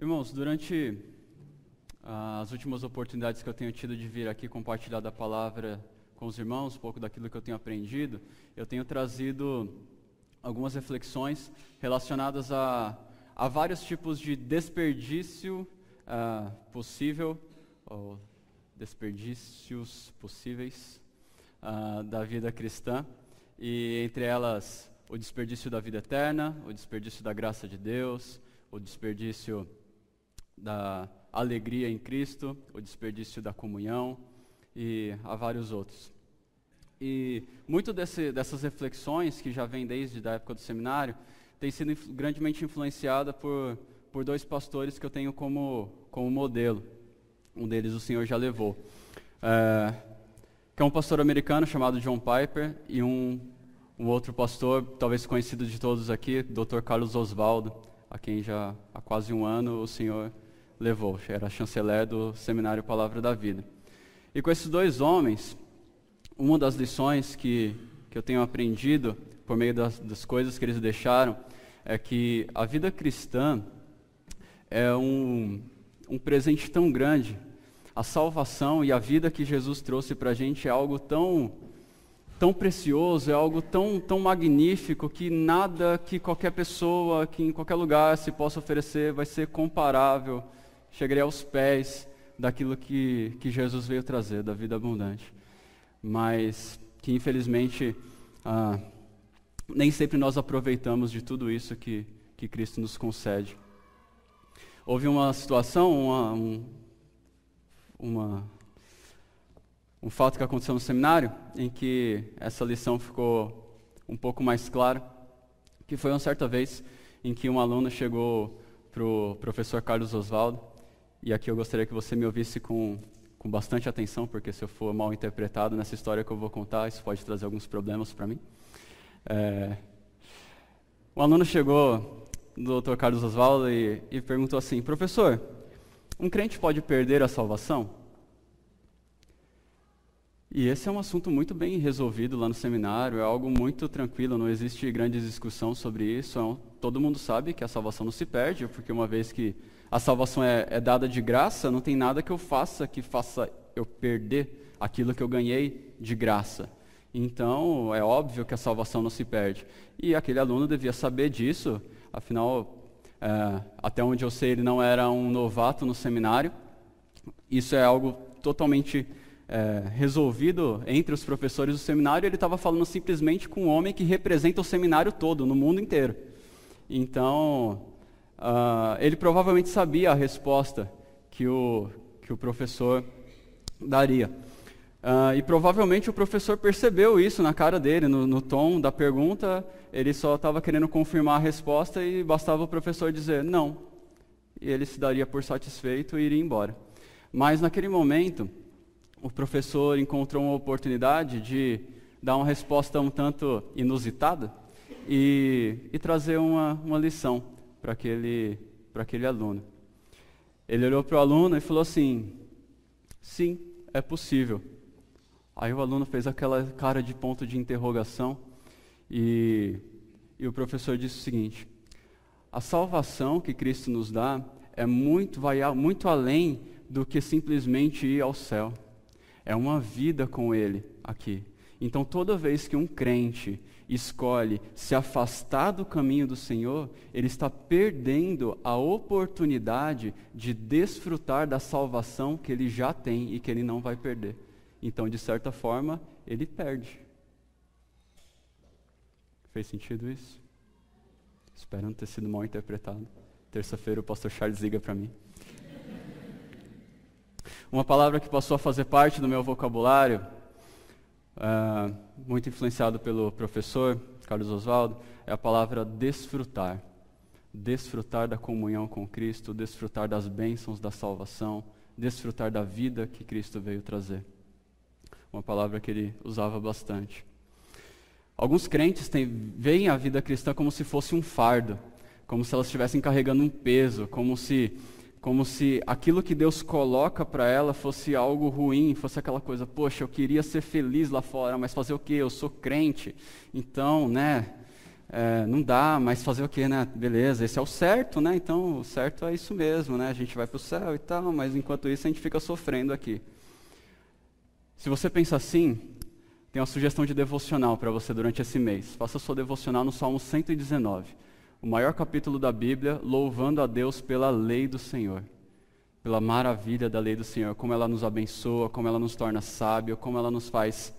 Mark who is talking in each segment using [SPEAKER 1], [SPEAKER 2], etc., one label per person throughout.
[SPEAKER 1] Irmãos, durante as últimas oportunidades que eu tenho tido de vir aqui compartilhar da palavra com os irmãos, um pouco daquilo que eu tenho aprendido, eu tenho trazido algumas reflexões relacionadas a vários tipos de desperdício possível, ou desperdícios possíveis da vida cristã, e entre elas o desperdício da vida eterna, o desperdício da graça de Deus, o desperdício da alegria em Cristo, o desperdício da comunhão e há vários outros. E muito dessas reflexões, que já vem desde a época do seminário, tem sido grandemente influenciada por dois pastores que eu tenho como modelo. Um deles o Senhor já levou. Que é um pastor americano chamado John Piper e um outro pastor, talvez conhecido de todos aqui, Dr. Carlos Oswaldo, a quem já há quase um ano o Senhor levou. Era chanceler do Seminário Palavra da Vida. E com esses dois homens, uma das lições que eu tenho aprendido por meio das coisas que eles deixaram é que a vida cristã é um presente tão grande. A salvação e a vida que Jesus trouxe para a gente é algo tão precioso, é algo tão magnífico que nada que qualquer pessoa, que em qualquer lugar se possa oferecer vai ser comparável, chegaria aos pés daquilo que Jesus veio trazer, da vida abundante. Mas que infelizmente nem sempre nós aproveitamos de tudo isso que Cristo nos concede. Houve uma situação, um fato que aconteceu no seminário, em que essa lição ficou um pouco mais clara, que foi uma certa vez em que um aluno chegou para o professor Carlos Oswaldo, e aqui eu gostaria que você me ouvisse com bastante atenção, porque se eu for mal interpretado nessa história que eu vou contar, isso pode trazer alguns problemas para mim. Um aluno chegou do Dr. Carlos Oswaldo e perguntou assim: professor, um crente pode perder a salvação? E esse é um assunto muito bem resolvido lá no seminário, é algo muito tranquilo, não existe grande discussão sobre isso. Todo mundo sabe que a salvação não se perde, porque uma vez que a salvação é dada de graça, não tem nada que eu faça que faça eu perder aquilo que eu ganhei de graça. Então, é óbvio que a salvação não se perde. E aquele aluno devia saber disso, afinal, até onde eu sei, ele não era um novato no seminário. Isso é algo totalmente resolvido entre os professores do seminário. Ele estava falando simplesmente com um homem que representa o seminário todo, no mundo inteiro. Então, ele provavelmente sabia a resposta que o professor daria. E provavelmente o professor percebeu isso na cara dele, no tom da pergunta. Ele só estava querendo confirmar a resposta e bastava o professor dizer não. E ele se daria por satisfeito e iria embora. Mas naquele momento, o professor encontrou uma oportunidade de dar uma resposta um tanto inusitada e trazer uma lição para aquele aluno. Ele olhou para o aluno e falou assim: sim, é possível. Aí o aluno fez aquela cara de ponto de interrogação e o professor disse o seguinte: a salvação que Cristo nos dá vai muito além do que simplesmente ir ao céu. É uma vida com Ele aqui. Então, toda vez que um crente escolhe se afastar do caminho do Senhor, ele está perdendo a oportunidade de desfrutar da salvação que ele já tem e que ele não vai perder. Então, de certa forma, ele perde. Fez sentido isso? Espero não ter sido mal interpretado. Terça-feira o pastor Charles liga para mim. Uma palavra que passou a fazer parte do meu vocabulário, muito influenciado pelo professor Carlos Oswaldo, é a palavra desfrutar. Desfrutar da comunhão com Cristo, desfrutar das bênçãos da salvação, desfrutar da vida que Cristo veio trazer. Uma palavra que ele usava bastante. Alguns crentes veem a vida cristã como se fosse um fardo, como se elas estivessem carregando um peso, como se aquilo que Deus coloca para ela fosse algo ruim, fosse aquela coisa: poxa, eu queria ser feliz lá fora, mas fazer o quê? Eu sou crente, então, não dá, mas fazer o quê, né? Beleza, esse é o certo, né? Então, o certo é isso mesmo, né? A gente vai para o céu e tal, mas enquanto isso a gente fica sofrendo aqui. Se você pensa assim, tem uma sugestão de devocional para você durante esse mês. Faça sua devocional no Salmo 119, o maior capítulo da Bíblia, louvando a Deus pela lei do Senhor, pela maravilha da lei do Senhor, como ela nos abençoa, como ela nos torna sábio, como ela nos faz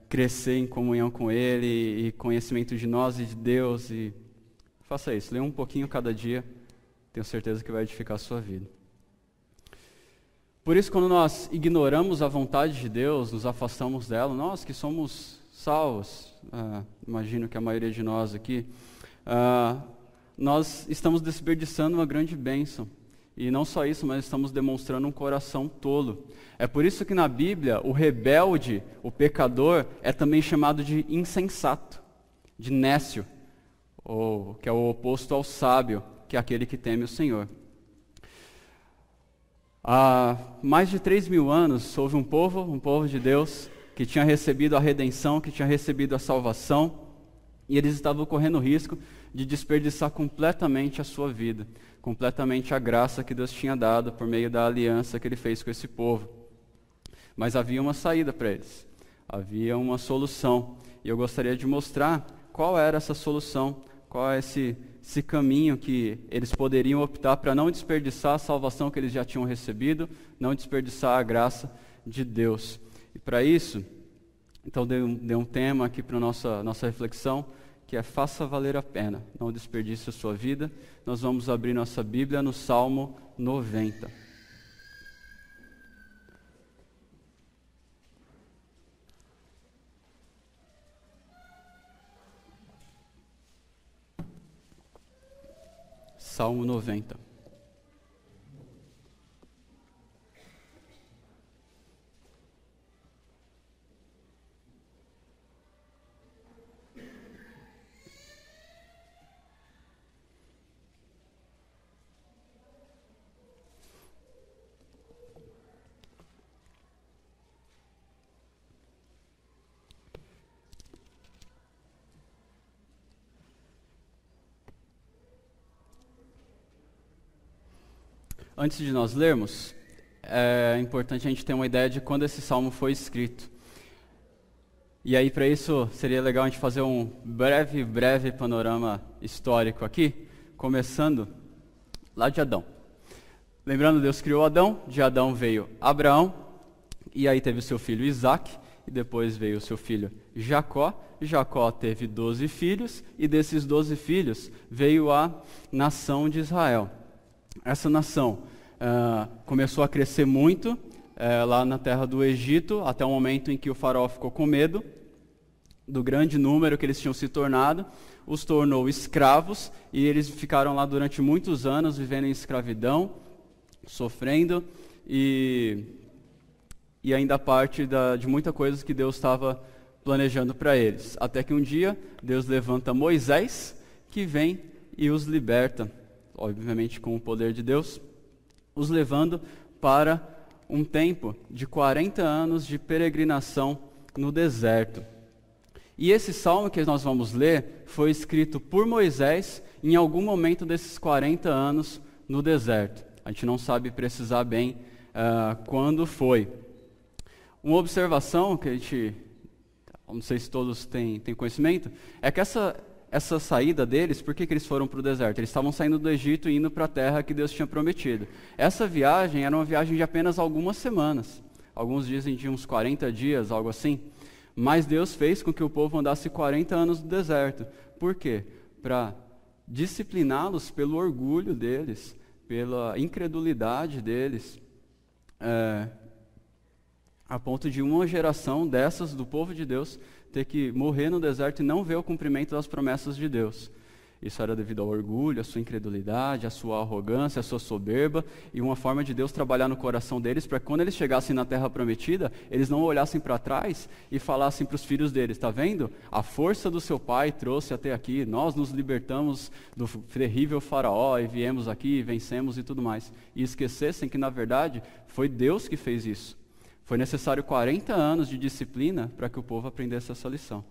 [SPEAKER 1] crescer em comunhão com Ele e conhecimento de nós e de Deus. E faça isso, leia um pouquinho cada dia, tenho certeza que vai edificar a sua vida. Por isso, quando nós ignoramos a vontade de Deus, nos afastamos dela, nós que somos salvos, imagino que a maioria de nós aqui, nós estamos desperdiçando uma grande bênção. E não só isso, mas estamos demonstrando um coração tolo. É por isso que na Bíblia, o rebelde, o pecador, é também chamado de insensato, de nécio, ou que é o oposto ao sábio, que é aquele que teme o Senhor. Há mais de 3.000 anos, houve um povo de Deus, que tinha recebido a redenção, que tinha recebido a salvação, e eles estavam correndo o risco de desperdiçar completamente a sua vida, completamente a graça que Deus tinha dado por meio da aliança que Ele fez com esse povo. Mas havia uma saída para eles, havia uma solução, e eu gostaria de mostrar qual era essa solução, qual é esse caminho que eles poderiam optar para não desperdiçar a salvação que eles já tinham recebido, não desperdiçar a graça de Deus. E para isso, então dei um tema aqui para a nossa reflexão, que é faça valer a pena, não desperdice a sua vida. Nós vamos abrir nossa Bíblia no Salmo 90. Salmo 90. Antes de nós lermos, é importante a gente ter uma ideia de quando esse salmo foi escrito. E aí, para isso, seria legal a gente fazer um breve panorama histórico aqui, começando lá de Adão. Lembrando, Deus criou Adão, de Adão veio Abraão, e aí teve o seu filho Isaac, e depois veio o seu filho Jacó. Jacó teve 12 filhos, e desses 12 filhos veio a nação de Israel. Essa nação começou a crescer muito lá na terra do Egito, até o momento em que o faraó ficou com medo do grande número que eles tinham se tornado, os tornou escravos, e eles ficaram lá durante muitos anos vivendo em escravidão, sofrendo, e ainda parte de muita coisa que Deus estava planejando para eles. Até que um dia, Deus levanta Moisés, que vem e os liberta, obviamente com o poder de Deus, os levando para um tempo de 40 anos de peregrinação no deserto. E esse salmo que nós vamos ler foi escrito por Moisés em algum momento desses 40 anos no deserto. A gente não sabe precisar bem quando foi. Uma observação que a gente, não sei se todos têm conhecimento, é que essa saída deles, por que eles foram para o deserto? Eles estavam saindo do Egito e indo para a terra que Deus tinha prometido. Essa viagem era uma viagem de apenas algumas semanas. Alguns dizem de uns 40 dias, algo assim. Mas Deus fez com que o povo andasse 40 anos no deserto. Por quê? Para discipliná-los pelo orgulho deles, pela incredulidade deles, a ponto de uma geração dessas do povo de Deus ter que morrer no deserto e não ver o cumprimento das promessas de Deus. Isso era devido ao orgulho, à sua incredulidade, à sua arrogância, à sua soberba, e uma forma de Deus trabalhar no coração deles para que quando eles chegassem na terra prometida, eles não olhassem para trás e falassem para os filhos deles: está vendo? A força do seu pai trouxe até aqui, nós nos libertamos do terrível faraó e viemos aqui, vencemos e tudo mais. E esquecessem que na verdade foi Deus que fez isso. Foi necessário 40 anos de disciplina para que o povo aprendesse essa lição.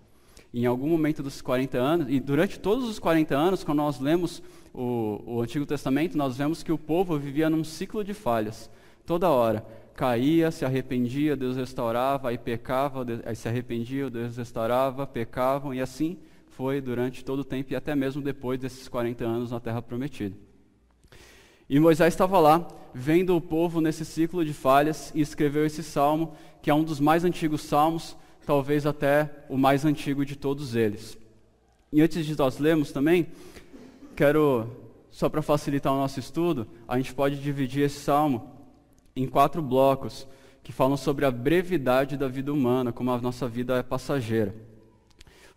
[SPEAKER 1] Em algum momento dos 40 anos, e durante todos os 40 anos, quando nós lemos o Antigo Testamento, nós vemos que o povo vivia num ciclo de falhas. Toda hora, caía, se arrependia, Deus restaurava, aí pecava, aí se arrependia, Deus restaurava, pecavam, e assim foi durante todo o tempo, e até mesmo depois desses 40 anos na Terra Prometida. E Moisés estava lá, vendo o povo nesse ciclo de falhas, e escreveu esse salmo, que é um dos mais antigos salmos, talvez até o mais antigo de todos eles. E antes de nós lermos também, só para facilitar o nosso estudo, a gente pode dividir esse salmo em 4 blocos, que falam sobre a brevidade da vida humana, como a nossa vida é passageira.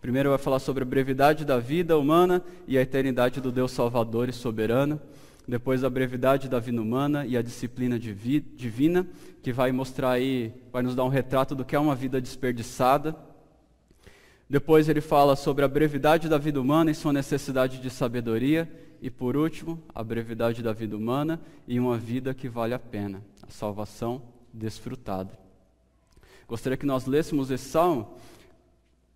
[SPEAKER 1] Primeiro vai falar sobre a brevidade da vida humana e a eternidade do Deus Salvador e soberano. Depois a brevidade da vida humana e a disciplina divina, que vai mostrar aí, vai nos dar um retrato do que é uma vida desperdiçada. Depois ele fala sobre a brevidade da vida humana e sua necessidade de sabedoria. E por último, a brevidade da vida humana e uma vida que vale a pena, a salvação desfrutada. Gostaria que nós lêssemos esse salmo,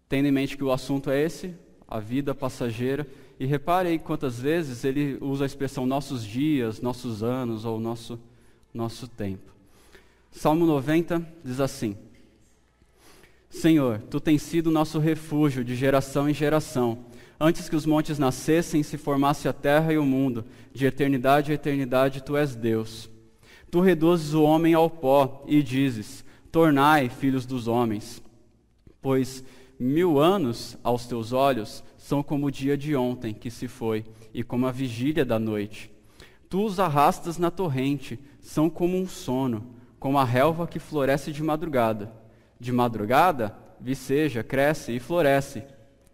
[SPEAKER 1] tendo em mente que o assunto é esse, a vida passageira. E repare aí quantas vezes ele usa a expressão nossos dias, nossos anos ou nosso tempo. Salmo 90 diz assim: Senhor, Tu tens sido nosso refúgio de geração em geração. Antes que os montes nascessem, se formasse a terra e o mundo, de eternidade a eternidade Tu és Deus. Tu reduzes o homem ao pó e dizes: tornai filhos dos homens. Pois 1000 anos aos Teus olhos são como o dia de ontem que se foi, e como a vigília da noite. Tu os arrastas na torrente, são como um sono, como a relva que floresce de madrugada. De madrugada, viceja, cresce e floresce.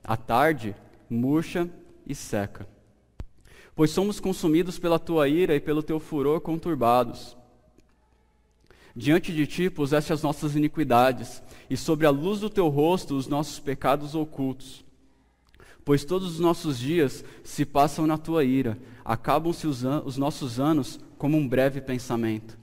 [SPEAKER 1] À tarde, murcha e seca. Pois somos consumidos pela Tua ira e pelo Teu furor conturbados. Diante de Ti puseste as nossas iniquidades, e sobre a luz do Teu rosto os nossos pecados ocultos. Pois todos os nossos dias se passam na Tua ira, acabam-se os nossos anos como um breve pensamento.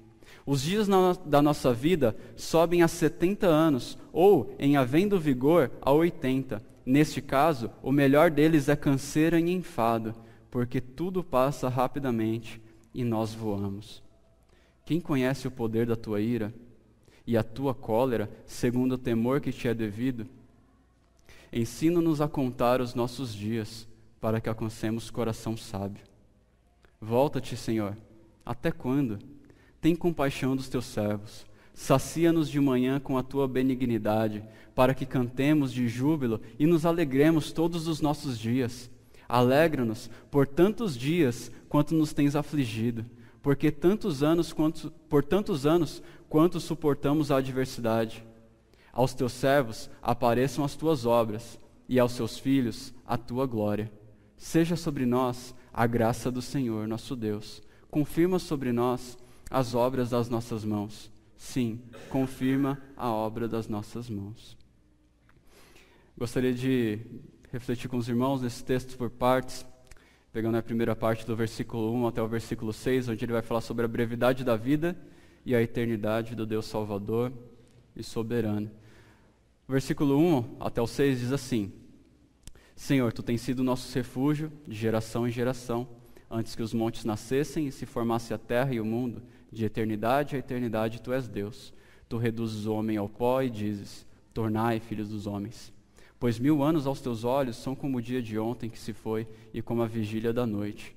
[SPEAKER 1] Os dias da nossa vida sobem a 70 anos, ou, em havendo vigor, a 80. Neste caso, o melhor deles é canseira e enfado, porque tudo passa rapidamente e nós voamos. Quem conhece o poder da Tua ira e a Tua cólera, segundo o temor que Te é devido? Ensina-nos a contar os nossos dias, para que alcancemos coração sábio. Volta-te, Senhor. Até quando? Tem compaixão dos Teus servos. Sacia-nos de manhã com a Tua benignidade, para que cantemos de júbilo e nos alegremos todos os nossos dias. Alegra-nos por tantos dias quanto nos tens afligido, por tantos anos quanto suportamos a adversidade. Aos Teus servos apareçam as Tuas obras, e aos Seus filhos a Tua glória. Seja sobre nós a graça do Senhor, nosso Deus. Confirma sobre nós as obras das nossas mãos. Sim, confirma a obra das nossas mãos. Gostaria de refletir com os irmãos nesse texto por partes, pegando a primeira parte do versículo 1 até o versículo 6, onde ele vai falar sobre a brevidade da vida e a eternidade do Deus Salvador e soberano. O versículo 1 até o 6 diz assim: Senhor, Tu tens sido nosso refúgio de geração em geração, antes que os montes nascessem e se formasse a terra e o mundo, de eternidade a eternidade Tu és Deus. Tu reduzes o homem ao pó e dizes: tornai filhos dos homens. Pois 1000 anos aos Teus olhos são como o dia de ontem que se foi e como a vigília da noite.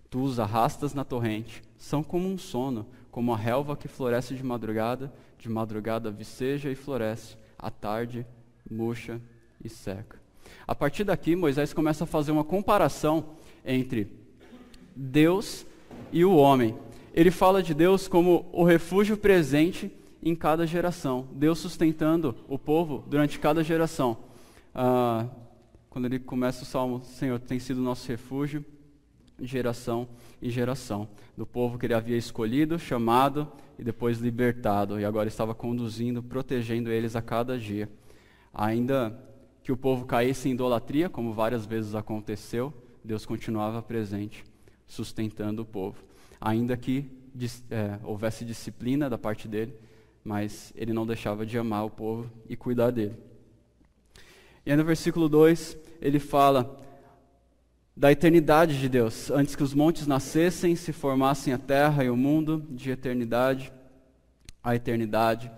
[SPEAKER 1] Tu os arrastas na torrente, são como um sono, como a relva que floresce de madrugada viceja e floresce, à tarde murcha e seca. A partir daqui, Moisés começa a fazer uma comparação entre Deus e o homem. Ele fala de Deus como o refúgio presente em cada geração, Deus sustentando o povo durante cada geração. Quando ele começa o salmo, Senhor, tem sido nosso refúgio de geração em geração, do povo que ele havia escolhido, chamado e depois libertado, e agora estava conduzindo, protegendo eles a cada dia. Ainda que o povo caísse em idolatria, como várias vezes aconteceu, Deus continuava presente, sustentando o povo. Ainda que houvesse disciplina da parte dele, mas ele não deixava de amar o povo e cuidar dele. E aí no versículo 2, ele fala da eternidade de Deus. Antes que os montes nascessem, se formassem a terra e o mundo, de eternidade a eternidade,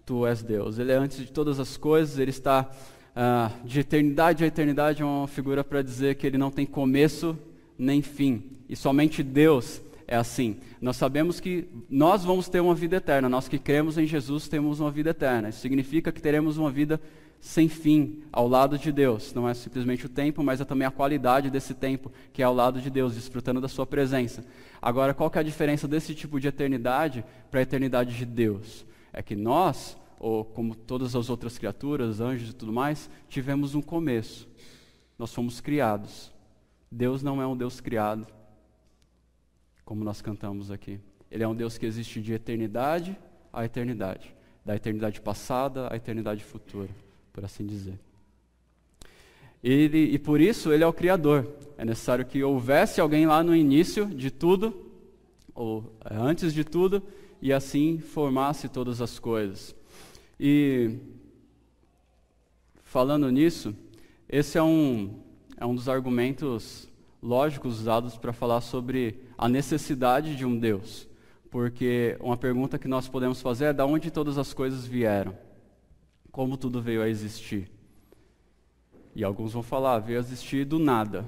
[SPEAKER 1] tu és Deus. Ele é antes de todas as coisas, ele está de eternidade a eternidade, é uma figura para dizer que ele não tem começo nem fim. E somente Deus é assim. Nós sabemos que nós vamos ter uma vida eterna. Nós que cremos em Jesus temos uma vida eterna. Isso significa que teremos uma vida sem fim ao lado de Deus. Não é simplesmente o tempo, mas é também a qualidade desse tempo que é ao lado de Deus, desfrutando da sua presença. Agora, qual que é a diferença desse tipo de eternidade para a eternidade de Deus? É que nós, ou como todas as outras criaturas, anjos e tudo mais, tivemos um começo. Nós fomos criados. Deus não é um Deus criado, como nós cantamos aqui. Ele é um Deus que existe de eternidade a eternidade, da eternidade passada à eternidade futura, por assim dizer. E por isso ele é o Criador. É necessário que houvesse alguém lá no início de tudo, ou antes de tudo, e assim formasse todas as coisas. E falando nisso, esse é um dos argumentos lógicos usados para falar sobre a necessidade de um Deus. Porque uma pergunta que nós podemos fazer é: de onde todas as coisas vieram? Como tudo veio a existir? E alguns vão falar: veio a existir do nada.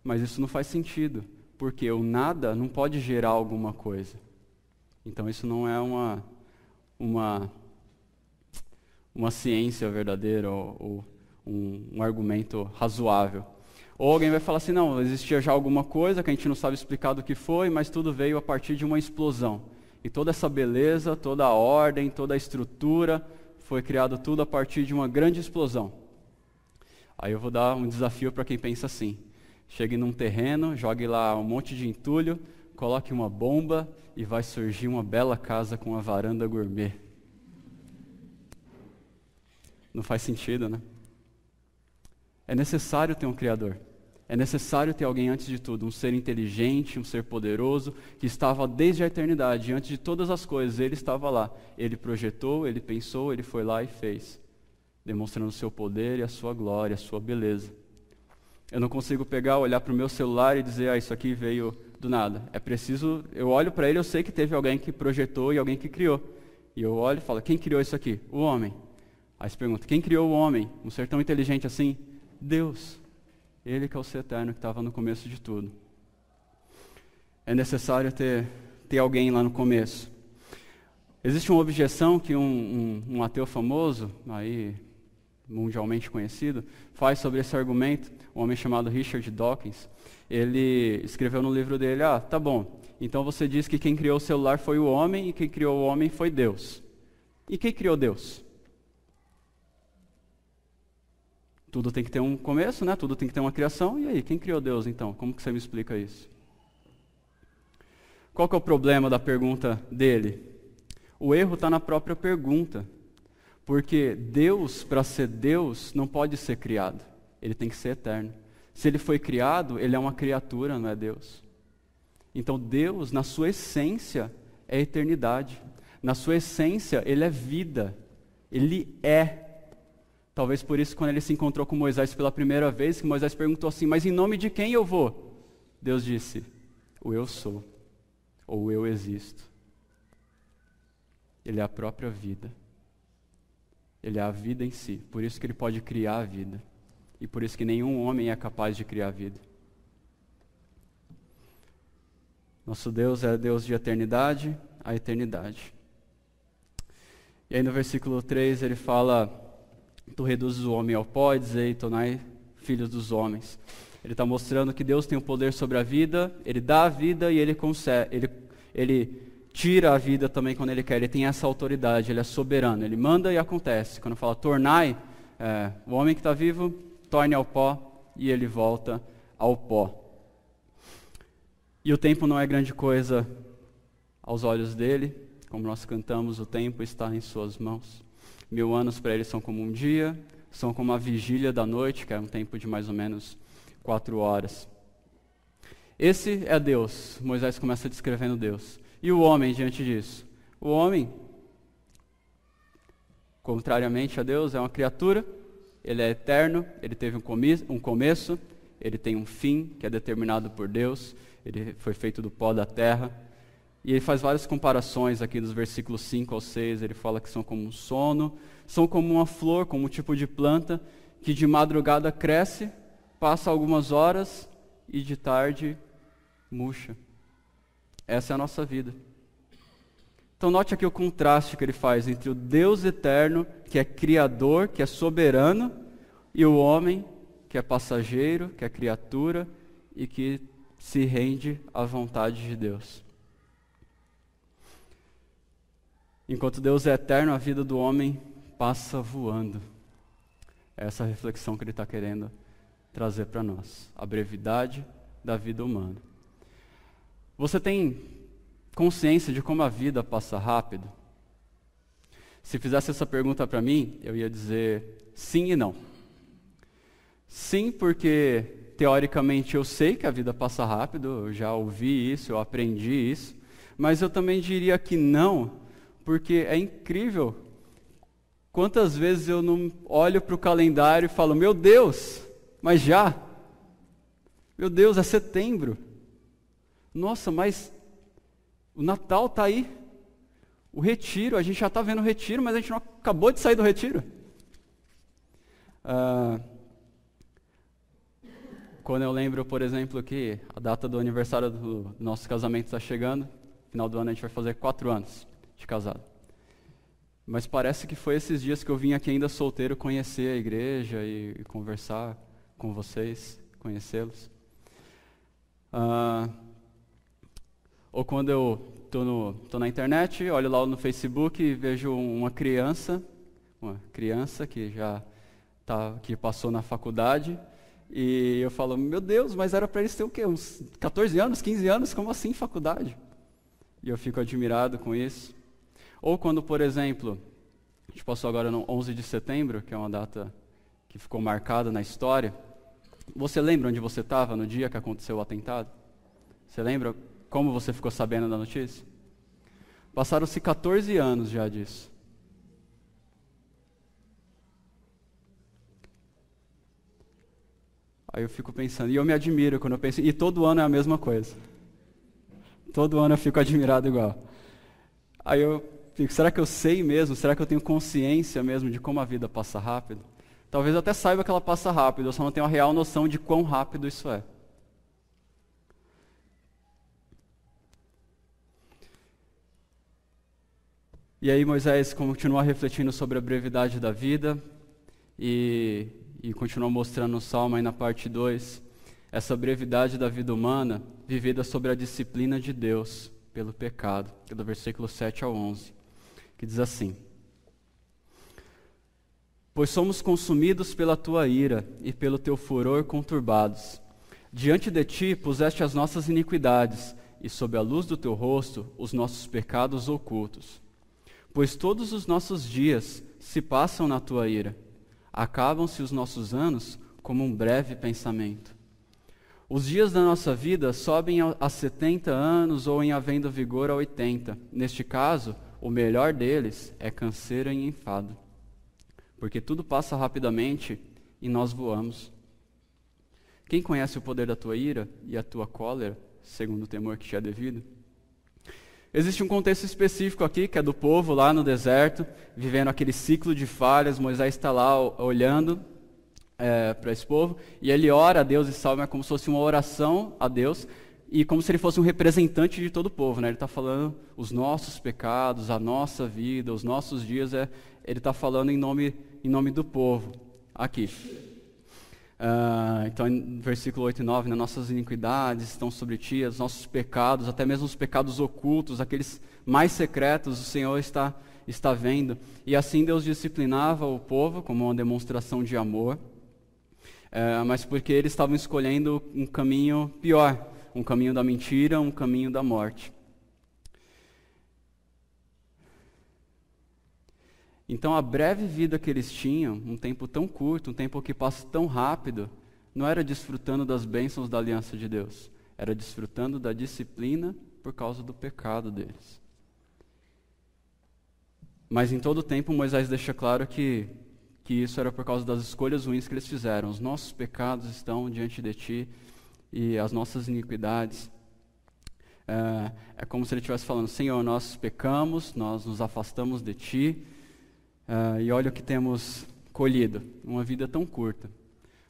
[SPEAKER 1] Mas isso não faz sentido, porque o nada não pode gerar alguma coisa. Então isso não é uma ciência verdadeira ou um argumento razoável. Ou alguém vai falar assim: não, existia já alguma coisa que a gente não sabe explicar do que foi, mas tudo veio a partir de uma explosão. E toda essa beleza, toda a ordem, toda a estrutura, foi criado tudo a partir de uma grande explosão. Aí eu vou dar um desafio para quem pensa assim. Chegue num terreno, jogue lá um monte de entulho, coloque uma bomba e vai surgir uma bela casa com uma varanda gourmet. Não faz sentido, né? É necessário ter um Criador. É necessário ter alguém antes de tudo, um ser inteligente, um ser poderoso, que estava desde a eternidade, antes de todas as coisas, ele estava lá. Ele projetou, ele pensou, ele foi lá e fez, demonstrando o seu poder e a sua glória, a sua beleza. Eu não consigo pegar, olhar para o meu celular e dizer: isso aqui veio do nada. É preciso, eu olho para ele, eu sei que teve alguém que projetou e alguém que criou. E eu olho e falo: quem criou isso aqui? O homem. Aí você pergunta: quem criou o homem? Um ser tão inteligente assim? Deus. Ele que é o ser eterno que estava no começo de tudo. É necessário ter alguém lá no começo. Existe uma objeção que um ateu famoso, aí mundialmente conhecido, faz sobre esse argumento. Um homem chamado Richard Dawkins. Ele escreveu no livro dele: tá bom, então você diz que quem criou o celular foi o homem e quem criou o homem foi Deus. E quem criou Deus? Tudo tem que ter um começo, né? Tudo tem que ter uma criação. E aí, quem criou Deus então? Como que você me explica isso? Qual que é o problema da pergunta dele? O erro está na própria pergunta. Porque Deus, para ser Deus, não pode ser criado. Ele tem que ser eterno. Se ele foi criado, ele é uma criatura, não é Deus. Então Deus, na sua essência, é eternidade. Na sua essência, ele é vida. Ele é. Talvez por isso, quando ele se encontrou com Moisés pela primeira vez, que Moisés perguntou assim: mas em nome de quem eu vou? Deus disse: o eu sou, ou o eu existo. Ele é a própria vida. Ele é a vida em si. Por isso que ele pode criar a vida. E por isso que nenhum homem é capaz de criar a vida. Nosso Deus é Deus de eternidade a eternidade. E aí no versículo 3 ele fala: tu reduzes o homem ao pó e dizei, tornai filhos dos homens. Ele está mostrando que Deus tem o poder sobre a vida, ele dá a vida e ele concede, ele tira a vida também quando ele quer. Ele tem essa autoridade, ele é soberano, ele manda e acontece. Quando fala tornai, o homem que está vivo, torne ao pó e ele volta ao pó. E o tempo não é grande coisa aos olhos dele, como nós cantamos: o tempo está em suas mãos. 1000 anos para ele são como um dia, são como a vigília da noite, que é um tempo de mais ou menos 4 horas. Esse é Deus. Moisés começa descrevendo Deus. E o homem diante disso? O homem, contrariamente a Deus, é uma criatura, ele é eterno, ele teve um começo, ele tem um fim que é determinado por Deus, ele foi feito do pó da terra. E ele faz várias comparações aqui dos versículos 5 ao 6, ele fala que são como um sono, são como uma flor, como um tipo de planta, que de madrugada cresce, passa algumas horas e de tarde murcha. Essa é a nossa vida. Então note aqui o contraste que ele faz entre o Deus eterno, que é criador, que é soberano, e o homem, que é passageiro, que é criatura e que se rende à vontade de Deus. Enquanto Deus é eterno, a vida do homem passa voando. Essa é a reflexão que ele está querendo trazer para nós. A brevidade da vida humana. Você tem consciência de como a vida passa rápido? Se fizesse essa pergunta para mim, eu ia dizer sim e não. Sim, porque teoricamente eu sei que a vida passa rápido, eu já ouvi isso, eu aprendi isso, mas eu também diria que não, porque é incrível quantas vezes eu não olho para o calendário e falo, meu Deus, mas já? Meu Deus, é setembro. Nossa, mas o Natal está aí. O retiro, a gente já está vendo o retiro, mas a gente não acabou de sair do retiro. Quando eu lembro, por exemplo, que a data do aniversário do nosso casamento está chegando, final do ano a gente vai fazer 4 anos de casado. Mas parece que foi esses dias que eu vim aqui ainda solteiro conhecer a igreja e conversar com vocês, conhecê-los. Ou quando eu estou na internet, olho lá no Facebook e vejo uma criança que já que passou na faculdade, e eu falo, meu Deus, mas era para eles ter o quê? Uns 14 anos, 15 anos? Como assim faculdade? E eu fico admirado com isso. Ou quando, por exemplo, a gente passou agora no 11 de setembro, que é uma data que ficou marcada na história. Você lembra onde você estava no dia que aconteceu o atentado? Você lembra como você ficou sabendo da notícia? Passaram-se 14 anos já disso. Aí eu fico pensando, e eu me admiro quando eu penso, e todo ano é a mesma coisa. Todo ano eu fico admirado igual. Aí eu fico, será que eu sei mesmo? Será que eu tenho consciência mesmo de como a vida passa rápido? Talvez eu até saiba que ela passa rápido, eu só não tenho a real noção de quão rápido isso é. E aí Moisés continua refletindo sobre a brevidade da vida e continua mostrando no Salmo aí na parte 2, essa brevidade da vida humana vivida sobre a disciplina de Deus pelo pecado, do versículo 7 ao 11, que diz assim: Pois somos consumidos pela tua ira e pelo teu furor conturbados. Diante de ti puseste as nossas iniquidades e sob a luz do teu rosto os nossos pecados ocultos. Pois todos os nossos dias se passam na tua ira. Acabam-se os nossos anos como um breve pensamento. Os dias da nossa vida sobem a 70 anos ou em havendo vigor a 80. Neste caso, o melhor deles é canseira e enfado. Porque tudo passa rapidamente e nós voamos. Quem conhece o poder da tua ira e a tua cólera, segundo o temor que te é devido? Existe um contexto específico aqui, que é do povo lá no deserto, vivendo aquele ciclo de falhas. Moisés está lá olhando para esse povo, e ele ora a Deus, e Salmo é como se fosse uma oração a Deus, e como se ele fosse um representante de todo o povo, né? Ele está falando os nossos pecados, a nossa vida, os nossos dias, ele está falando em nome do povo, aqui. Então, no versículo 8 e 9, nossas iniquidades estão sobre ti, os nossos pecados, até mesmo os pecados ocultos, aqueles mais secretos, o Senhor está vendo. E assim Deus disciplinava o povo como uma demonstração de amor, mas porque eles estavam escolhendo um caminho pior, um caminho da mentira, um caminho da morte. Então a breve vida que eles tinham, um tempo tão curto, um tempo que passa tão rápido, não era desfrutando das bênçãos da aliança de Deus, era desfrutando da disciplina por causa do pecado deles. Mas em todo o tempo Moisés deixa claro que que isso era por causa das escolhas ruins que eles fizeram. Os nossos pecados estão diante de ti e as nossas iniquidades. É como se ele estivesse falando: Senhor, nós pecamos, nós nos afastamos de ti, e olha o que temos colhido, uma vida tão curta.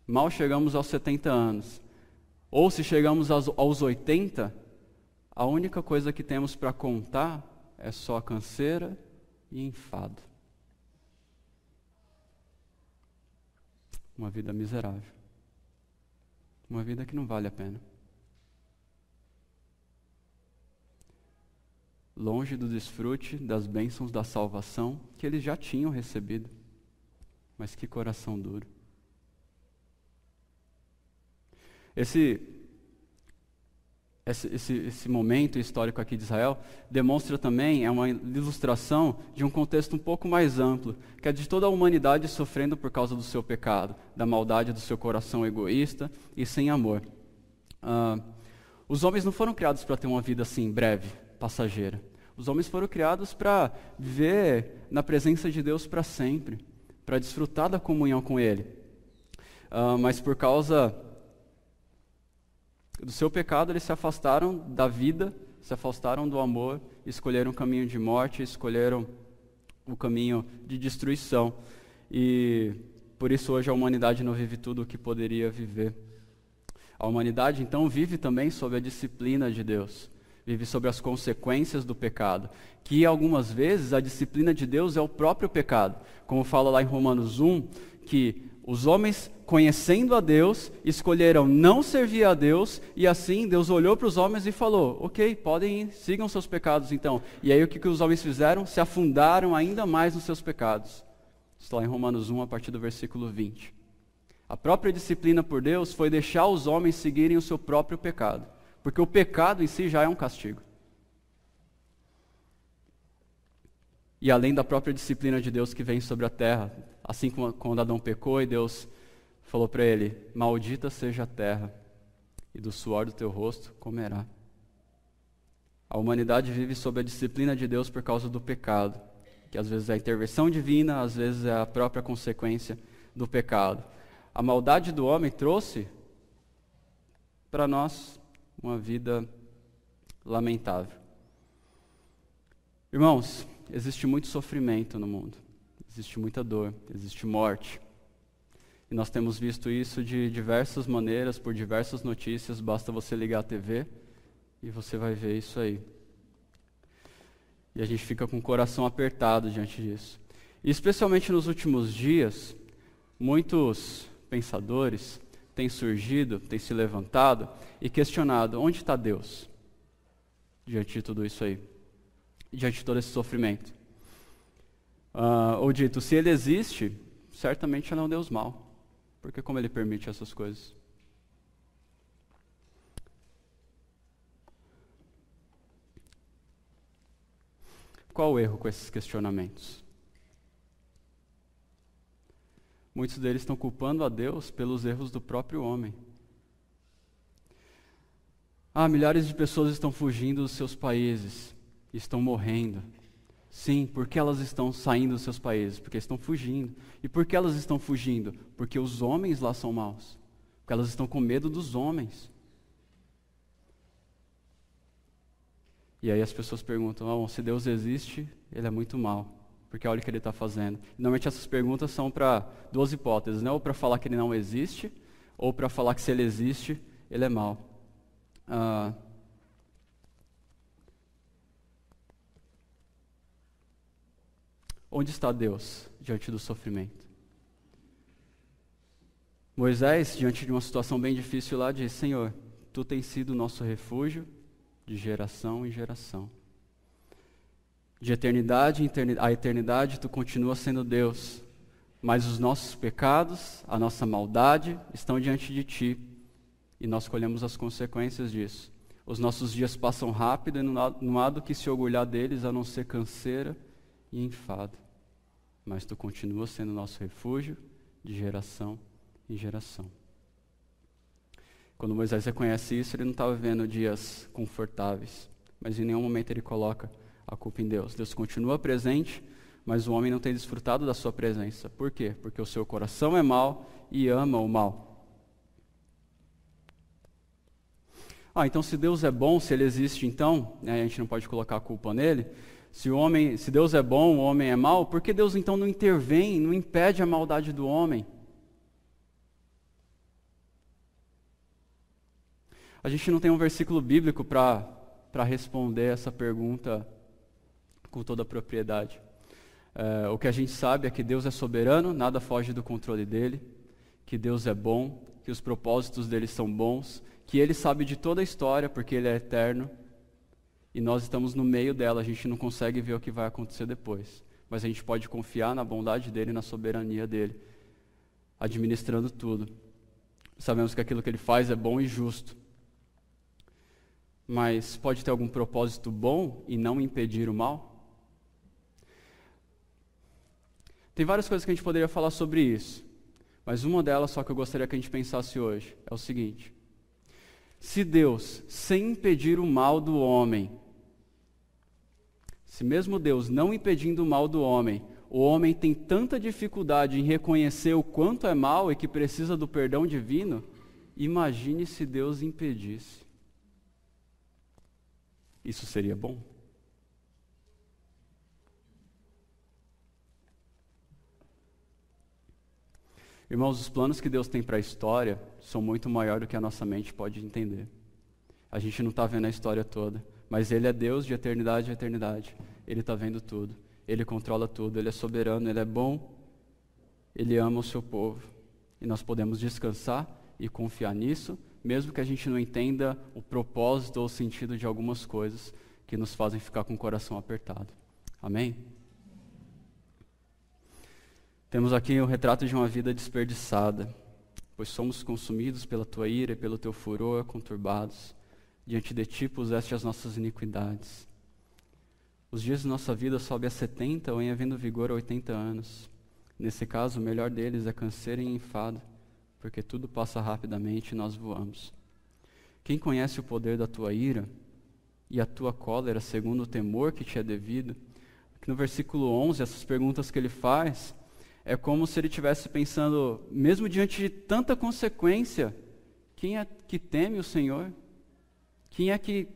[SPEAKER 1] Mal chegamos aos 70 anos. Ou se chegamos aos 80, a única coisa que temos para contar é só canseira e enfado. Uma vida miserável. Uma vida que não vale a pena. Longe do desfrute das bênçãos da salvação que eles já tinham recebido. Mas que coração duro. Esse momento histórico aqui de Israel demonstra também, é uma ilustração de um contexto um pouco mais amplo, que é de toda a humanidade sofrendo por causa do seu pecado, da maldade do seu coração egoísta e sem amor. Os homens não foram criados para ter uma vida assim, breve, passageira. Os homens foram criados para viver na presença de Deus para sempre, para desfrutar da comunhão com Ele. Mas por causa do seu pecado, eles se afastaram da vida, se afastaram do amor, escolheram o caminho de morte, escolheram o caminho de destruição. E por isso hoje a humanidade não vive tudo o que poderia viver. A humanidade então vive também sob a disciplina de Deus, vive sob as consequências do pecado, que algumas vezes a disciplina de Deus é o próprio pecado, como fala lá em Romanos 1, que os homens, conhecendo a Deus, escolheram não servir a Deus, e assim Deus olhou para os homens e falou: ok, podem ir, sigam seus pecados então. E aí o que os homens fizeram? Se afundaram ainda mais nos seus pecados. Está lá em Romanos 1, a partir do versículo 20. A própria disciplina por Deus foi deixar os homens seguirem o seu próprio pecado, porque o pecado em si já é um castigo. E além da própria disciplina de Deus que vem sobre a terra, assim como quando Adão pecou e Deus falou para ele: maldita seja a terra, e do suor do teu rosto comerá. A humanidade vive sob a disciplina de Deus por causa do pecado, que às vezes é a intervenção divina, às vezes é a própria consequência do pecado. A maldade do homem trouxe para nós uma vida lamentável. Irmãos, existe muito sofrimento no mundo, existe muita dor, existe morte. E nós temos visto isso de diversas maneiras, por diversas notícias, basta você ligar a TV e você vai ver isso aí. E a gente fica com o coração apertado diante disso. E especialmente nos últimos dias, muitos pensadores têm surgido, têm se levantado e questionado: onde está Deus diante de tudo isso aí? Diante de todo esse sofrimento. Ou dito, se Ele existe, certamente Ele é um Deus mau. Porque como Ele permite essas coisas? Qual o erro com esses questionamentos? Muitos deles estão culpando a Deus pelos erros do próprio homem. Milhares de pessoas estão fugindo dos seus países, estão morrendo. Sim, porque elas estão saindo dos seus países? Porque estão fugindo. E por que elas estão fugindo? Porque os homens lá são maus. Porque elas estão com medo dos homens. E aí as pessoas perguntam: se Deus existe, Ele é muito mau. Porque olha o que Ele está fazendo. Normalmente essas perguntas são para duas hipóteses, né? Ou para falar que Ele não existe, ou para falar que se Ele existe, Ele é mau. Onde está Deus diante do sofrimento? Moisés, diante de uma situação bem difícil lá, diz: Senhor, Tu tens sido o nosso refúgio de geração em geração. De eternidade a eternidade, Tu continuas sendo Deus, mas os nossos pecados, a nossa maldade estão diante de Ti, e nós colhemos as consequências disso. Os nossos dias passam rápido e não há do que se orgulhar deles, a não ser canseira e enfado. Mas Tu continuas sendo nosso refúgio de geração em geração. Quando Moisés reconhece isso, ele não estava vivendo dias confortáveis, mas em nenhum momento ele coloca a culpa em Deus. Deus continua presente, mas o homem não tem desfrutado da sua presença. Por quê? Porque o seu coração é mau e ama o mal. Então se Deus é bom, se Ele existe então, a gente não pode colocar a culpa nele. Se Deus é bom, o homem é mau, por que Deus então não intervém, não impede a maldade do homem? A gente não tem um versículo bíblico para responder essa pergunta com toda a propriedade. O que a gente sabe é que Deus é soberano, nada foge do controle dele, que Deus é bom, que os propósitos dele são bons, que ele sabe de toda a história porque ele é eterno, e nós estamos no meio dela, a gente não consegue ver o que vai acontecer depois, mas a gente pode confiar na bondade dele e na soberania dele, administrando tudo. Sabemos que aquilo que ele faz é bom e justo, mas pode ter algum propósito bom e não impedir o mal? Tem várias coisas que a gente poderia falar sobre isso, mas uma delas só que eu gostaria que a gente pensasse hoje é o seguinte: se Deus, sem impedir o mal do homem, se mesmo Deus não impedindo o mal do homem, o homem tem tanta dificuldade em reconhecer o quanto é mal e que precisa do perdão divino, imagine se Deus impedisse. Isso seria bom? Irmãos, os planos que Deus tem para a história são muito maiores do que a nossa mente pode entender. A gente não está vendo a história toda, mas Ele é Deus de eternidade a eternidade. Ele está vendo tudo, Ele controla tudo, Ele é soberano, Ele é bom, Ele ama o seu povo. E nós podemos descansar e confiar nisso, mesmo que a gente não entenda o propósito ou o sentido de algumas coisas que nos fazem ficar com o coração apertado. Amém? Temos aqui o retrato de uma vida desperdiçada, pois somos consumidos pela tua ira e pelo teu furor, conturbados. Diante de ti puseste as nossas iniquidades. Os dias de nossa vida sobem a 70 ou em havendo vigor a 80 anos. Nesse caso, o melhor deles é canseiro e enfado, porque tudo passa rapidamente e nós voamos. Quem conhece o poder da tua ira e a tua cólera segundo o temor que te é devido? Aqui no versículo 11, essas perguntas que ele faz, é como se ele estivesse pensando, mesmo diante de tanta consequência, quem é que teme o Senhor? Quem é que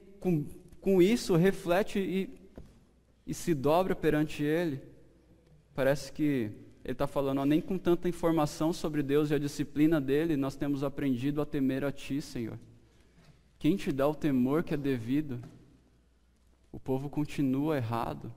[SPEAKER 1] com isso reflete e se dobra perante Ele? Parece que ele está falando, nem com tanta informação sobre Deus e a disciplina dele, nós temos aprendido a temer a Ti, Senhor. Quem te dá o temor que é devido? O povo continua errado.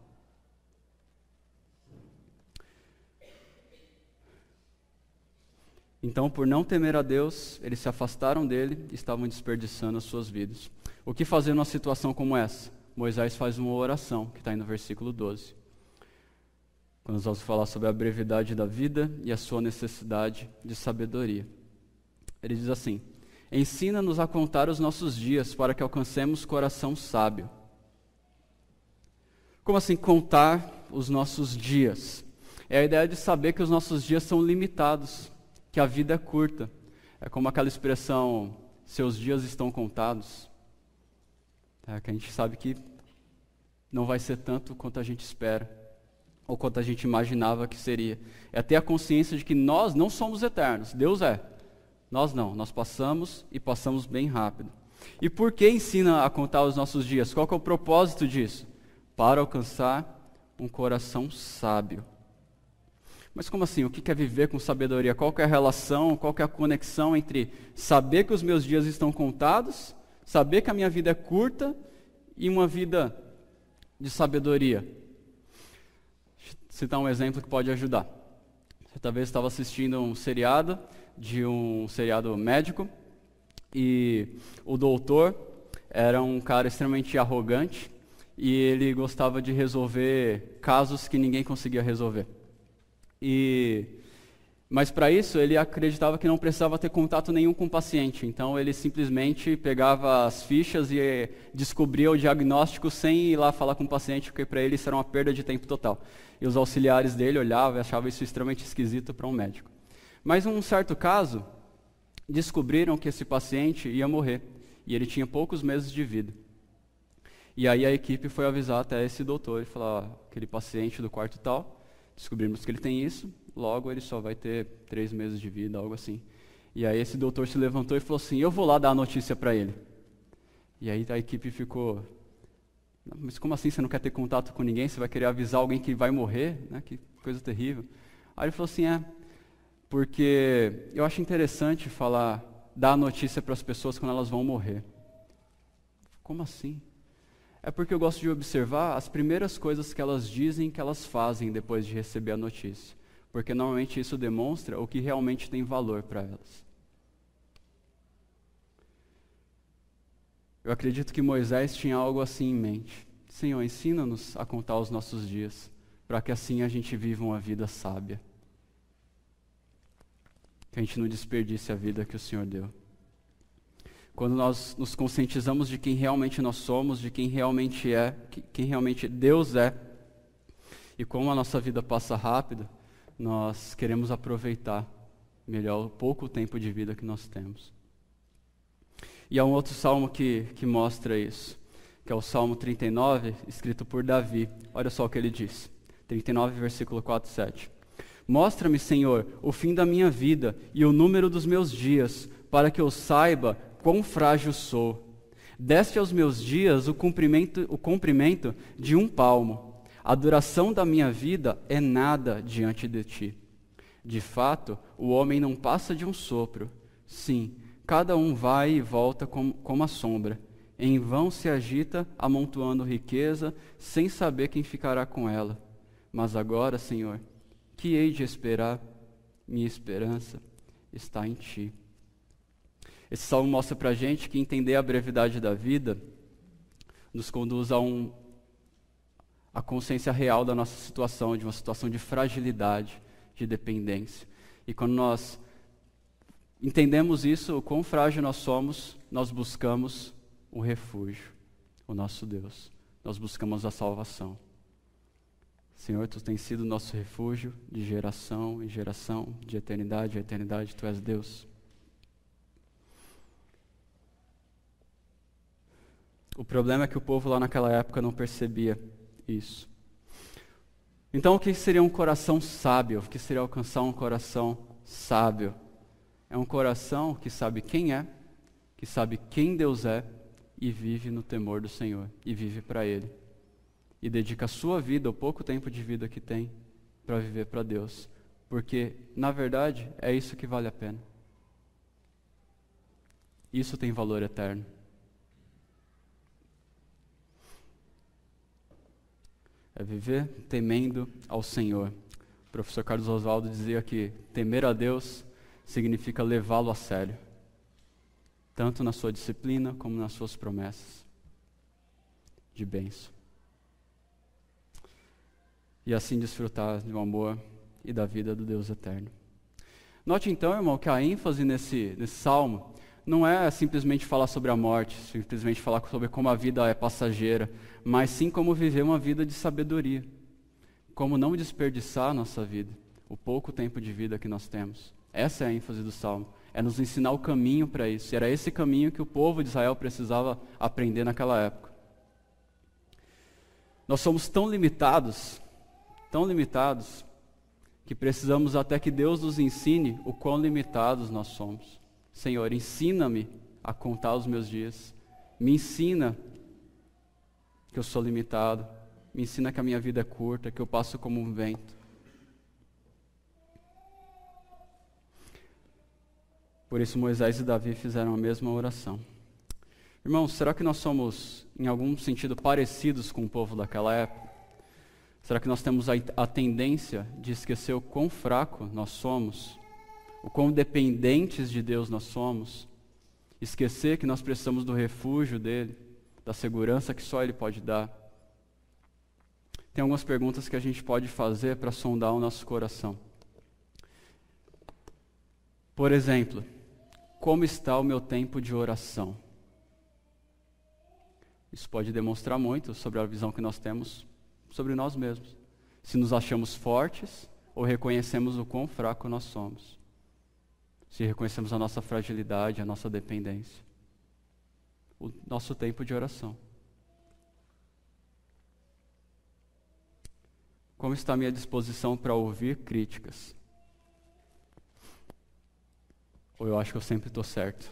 [SPEAKER 1] Então, por não temer a Deus, eles se afastaram dele e estavam desperdiçando as suas vidas. O que fazer numa situação como essa? Moisés faz uma oração, que está aí no versículo 12. Quando nós vamos falar sobre a brevidade da vida e a sua necessidade de sabedoria. Ele diz assim: ensina-nos a contar os nossos dias para que alcancemos coração sábio. Como assim contar os nossos dias? É a ideia de saber que os nossos dias são limitados, que a vida é curta. É como aquela expressão, seus dias estão contados. Que a gente sabe que não vai ser tanto quanto a gente espera, ou quanto a gente imaginava que seria. É ter a consciência de que nós não somos eternos, Deus é. Nós não, nós passamos e passamos bem rápido. E por que ensina a contar os nossos dias? Qual que é o propósito disso? Para alcançar um coração sábio. Mas como assim? O que é viver com sabedoria? Qual que é a relação, qual que é a conexão entre saber que os meus dias estão contados, saber que a minha vida é curta e uma vida de sabedoria? Vou citar um exemplo que pode ajudar. Você talvez estava assistindo um seriado médico e o doutor era um cara extremamente arrogante e ele gostava de resolver casos que ninguém conseguia resolver. Mas para isso ele acreditava que não precisava ter contato nenhum com o paciente. Então ele simplesmente pegava as fichas e descobria o diagnóstico sem ir lá falar com o paciente, porque para ele isso era uma perda de tempo total. E os auxiliares dele olhavam e achavam isso extremamente esquisito para um médico. Mas em um certo caso, descobriram que esse paciente ia morrer. E ele tinha poucos meses de vida. E aí a equipe foi avisar até esse doutor e falar, aquele paciente do quarto tal Descobrimos que ele tem isso, logo ele só vai ter 3 meses de vida, algo assim. E aí esse doutor se levantou e falou assim, eu vou lá dar a notícia para ele. E aí a equipe ficou, mas como assim você não quer ter contato com ninguém? Você vai querer avisar alguém que vai morrer? Né? Que coisa terrível. Aí ele falou assim, porque eu acho interessante dar a notícia para as pessoas quando elas vão morrer. Como assim? É porque eu gosto de observar as primeiras coisas que elas dizem, que elas fazem depois de receber a notícia. Porque normalmente isso demonstra o que realmente tem valor para elas. Eu acredito que Moisés tinha algo assim em mente. Senhor, ensina-nos a contar os nossos dias, para que assim a gente viva uma vida sábia. Que a gente não desperdice a vida que o Senhor deu. Quando nós nos conscientizamos de quem realmente nós somos, de quem realmente quem realmente Deus é, e como a nossa vida passa rápido, nós queremos aproveitar melhor o pouco tempo de vida que nós temos. E há um outro salmo que mostra isso, que é o Salmo 39, escrito por Davi. Olha só o que ele diz, 39, versículo 4 e 7. Mostra-me, Senhor, o fim da minha vida e o número dos meus dias, para que eu saiba quão frágil sou. Deste aos meus dias o comprimento de 1 palmo. A duração da minha vida é nada diante de ti. De fato, o homem não passa de um sopro. Sim, cada um vai e volta como a sombra. Em vão se agita, amontoando riqueza, sem saber quem ficará com ela. Mas agora, Senhor, que hei de esperar? Minha esperança está em ti. Esse salmo mostra para a gente que entender a brevidade da vida nos conduz a consciência real da nossa situação, de uma situação de fragilidade, de dependência. E quando nós entendemos isso, o quão frágil nós somos, nós buscamos o refúgio, o nosso Deus. Nós buscamos a salvação. Senhor, Tu tens sido nosso refúgio de geração em geração, de eternidade em eternidade, Tu és Deus. O problema é que o povo lá naquela época não percebia isso. Então, o que seria um coração sábio? O que seria alcançar um coração sábio? É um coração que sabe quem é, que sabe quem Deus é e vive no temor do Senhor, e vive para Ele. E dedica a sua vida, o pouco tempo de vida que tem, para viver para Deus. Porque, na verdade, é isso que vale a pena. Isso tem valor eterno. É viver temendo ao Senhor. O professor Carlos Oswaldo dizia que temer a Deus significa levá-lo a sério, tanto na sua disciplina como nas suas promessas de bênção. E assim desfrutar do amor e da vida do Deus eterno. Note então, irmão, que a ênfase nesse salmo não é simplesmente falar sobre a morte, simplesmente falar sobre como a vida é passageira, mas sim como viver uma vida de sabedoria, como não desperdiçar a nossa vida, o pouco tempo de vida que nós temos. Essa é a ênfase do salmo, é nos ensinar o caminho para isso. E era esse caminho que o povo de Israel precisava aprender naquela época. Nós somos tão limitados, que precisamos até que Deus nos ensine o quão limitados nós somos. Senhor, ensina-me a contar os meus dias. Me ensina que eu sou limitado. Me ensina que a minha vida é curta, que eu passo como um vento. Por isso Moisés e Davi fizeram a mesma oração. Irmãos, será que nós somos, em algum sentido, parecidos com o povo daquela época? Será que nós temos a tendência de esquecer o quão fraco nós somos? O quão dependentes de Deus nós somos? Esquecer que nós precisamos do refúgio dEle, da segurança que só Ele pode dar? Tem algumas perguntas que a gente pode fazer para sondar o nosso coração. Por exemplo, como está o meu tempo de oração? Isso pode demonstrar muito sobre a visão que nós temos sobre nós mesmos. Se nos achamos fortes ou reconhecemos o quão fraco nós somos. Se reconhecemos a nossa fragilidade, a nossa dependência. O nosso tempo de oração. Como está a minha disposição para ouvir críticas? Ou eu acho que eu sempre estou certo?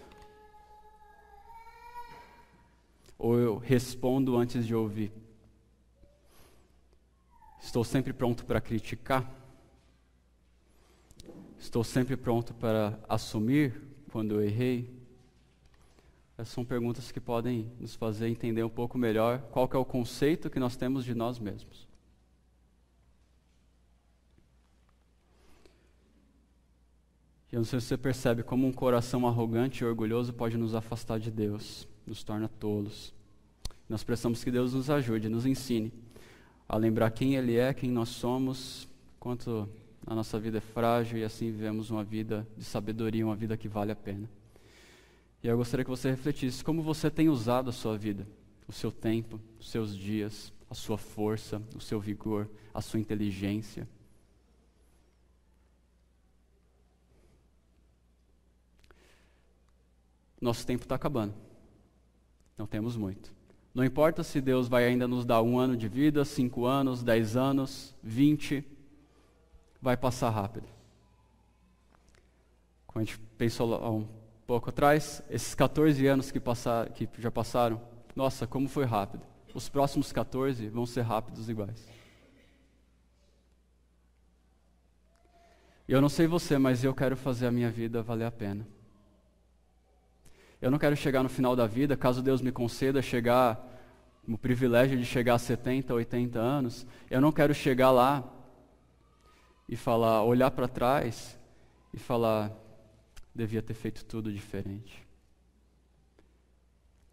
[SPEAKER 1] Ou eu respondo antes de ouvir? Estou sempre pronto para criticar? Estou sempre pronto para assumir quando eu errei? Essas são perguntas que podem nos fazer entender um pouco melhor qual que é o conceito que nós temos de nós mesmos. Eu não sei se você percebe como um coração arrogante e orgulhoso pode nos afastar de Deus, nos torna tolos. Nós precisamos que Deus nos ajude, nos ensine a lembrar quem Ele é, quem nós somos, quanto a nossa vida é frágil e assim vivemos uma vida de sabedoria, uma vida que vale a pena. E eu gostaria que você refletisse como você tem usado a sua vida, o seu tempo, os seus dias, a sua força, o seu vigor, a sua inteligência. Nosso tempo está acabando. Não temos muito. Não importa se Deus vai ainda nos dar 1 ano de vida, 5 anos, 10 anos, 20, vai passar rápido. Como a gente pensou há um pouco atrás, esses 14 anos que já passaram, nossa, como foi rápido. Os próximos 14 vão ser rápidos iguais. E eu não sei você, mas eu quero fazer a minha vida valer a pena. Eu não quero chegar no final da vida, caso Deus me conceda chegar, o privilégio de chegar a 70, 80 anos, eu não quero chegar lá e falar, olhar para trás e falar, devia ter feito tudo diferente.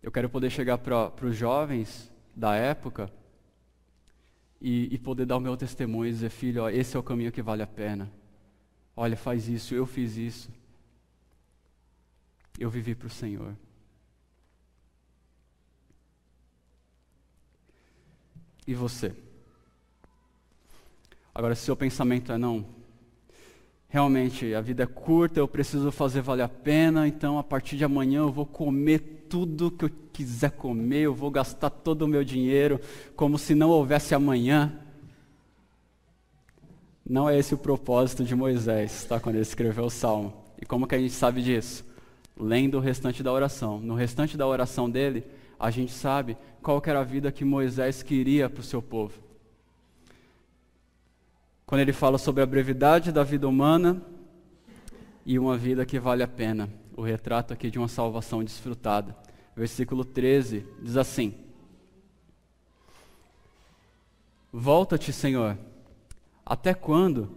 [SPEAKER 1] Eu quero poder chegar para os jovens da época e poder dar o meu testemunho e dizer, filho, ó, esse é o caminho que vale a pena. Olha, faz isso, eu fiz isso. Eu vivi para o Senhor. E você? Agora, se seu pensamento é não, realmente a vida é curta, eu preciso fazer valer a pena, então a partir de amanhã eu vou comer tudo que eu quiser comer, eu vou gastar todo o meu dinheiro como se não houvesse amanhã. Não é esse o propósito de Moisés, tá? Quando ele escreveu o Salmo. E como que a gente sabe disso? Lendo o restante da oração. No restante da oração dele, a gente sabe qual que era a vida que Moisés queria para o seu povo. Quando ele fala sobre a brevidade da vida humana e uma vida que vale a pena. O retrato aqui de uma salvação desfrutada. Versículo 13 diz assim: Volta-te, Senhor, até quando?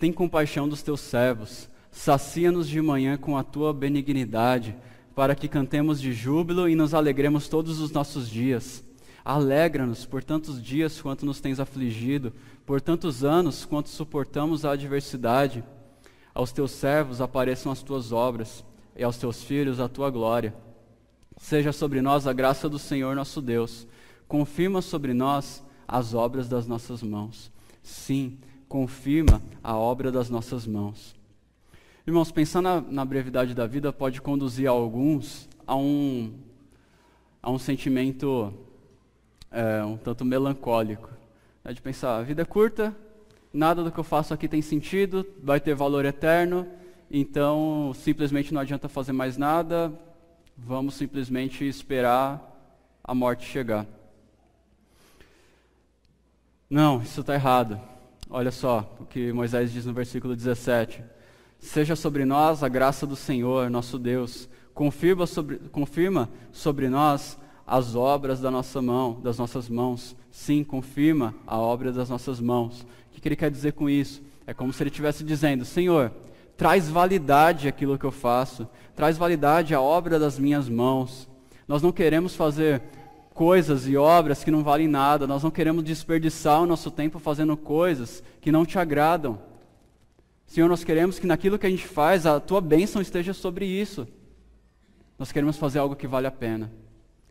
[SPEAKER 1] Tem compaixão dos teus servos. Sacia-nos de manhã com a tua benignidade, para que cantemos de júbilo e nos alegremos todos os nossos dias. Alegra-nos por tantos dias quanto nos tens afligido, por tantos anos quanto suportamos a adversidade. Aos teus servos apareçam as tuas obras, e aos teus filhos a tua glória. Seja sobre nós a graça do Senhor nosso Deus. Confirma sobre nós as obras das nossas mãos. Sim, confirma a obra das nossas mãos. Irmãos, pensar na brevidade da vida pode conduzir alguns a um sentimento um tanto melancólico. Né? De pensar, a vida é curta, nada do que eu faço aqui tem sentido, vai ter valor eterno, então simplesmente não adianta fazer mais nada, vamos simplesmente esperar a morte chegar. Não, isso está errado. Olha só o que Moisés diz no versículo 17. Seja sobre nós a graça do Senhor, nosso Deus. Confirma sobre nós as obras das nossas mãos. Sim, confirma a obra das nossas mãos. O que ele quer dizer com isso? É como se ele estivesse dizendo, Senhor, traz validade àquilo que eu faço. Traz validade à obra das minhas mãos. Nós não queremos fazer coisas e obras que não valem nada. Nós não queremos desperdiçar o nosso tempo fazendo coisas que não te agradam. Senhor, nós queremos que naquilo que a gente faz, a tua bênção esteja sobre isso. Nós queremos fazer algo que vale a pena.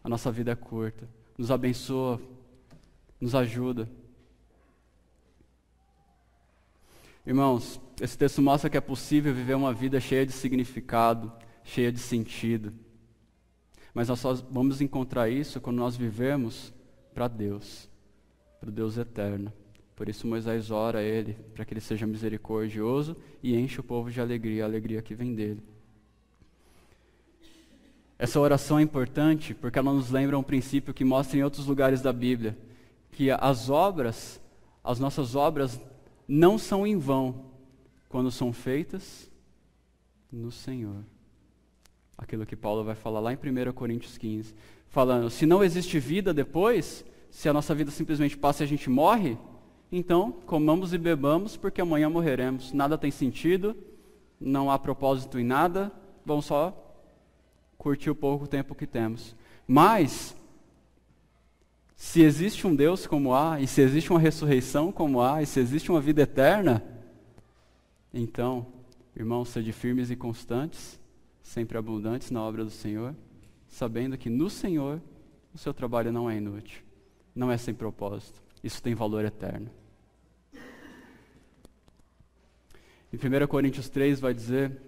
[SPEAKER 1] A nossa vida é curta. Nos abençoa, nos ajuda. Irmãos, esse texto mostra que é possível viver uma vida cheia de significado, cheia de sentido. Mas nós só vamos encontrar isso quando nós vivermos para Deus, para o Deus eterno, Por isso Moisés ora a ele, para que ele seja misericordioso e enche o povo de alegria, a alegria que vem dele. Essa oração é importante porque ela nos lembra um princípio que mostra em outros lugares da Bíblia, que as nossas obras não são em vão quando são feitas no Senhor. Aquilo que Paulo vai falar lá em 1 Coríntios 15, falando, se não existe vida depois, se a nossa vida simplesmente passa e a gente morre, então comamos e bebamos porque amanhã morreremos. Nada tem sentido, não há propósito em nada, vamos só curtir o pouco tempo que temos. Mas, se existe um Deus como há, e se existe uma ressurreição como há, e se existe uma vida eterna, então, irmãos, sede firmes e constantes, sempre abundantes na obra do Senhor, sabendo que no Senhor o seu trabalho não é inútil, não é sem propósito, isso tem valor eterno. Em 1 Coríntios 3 vai dizer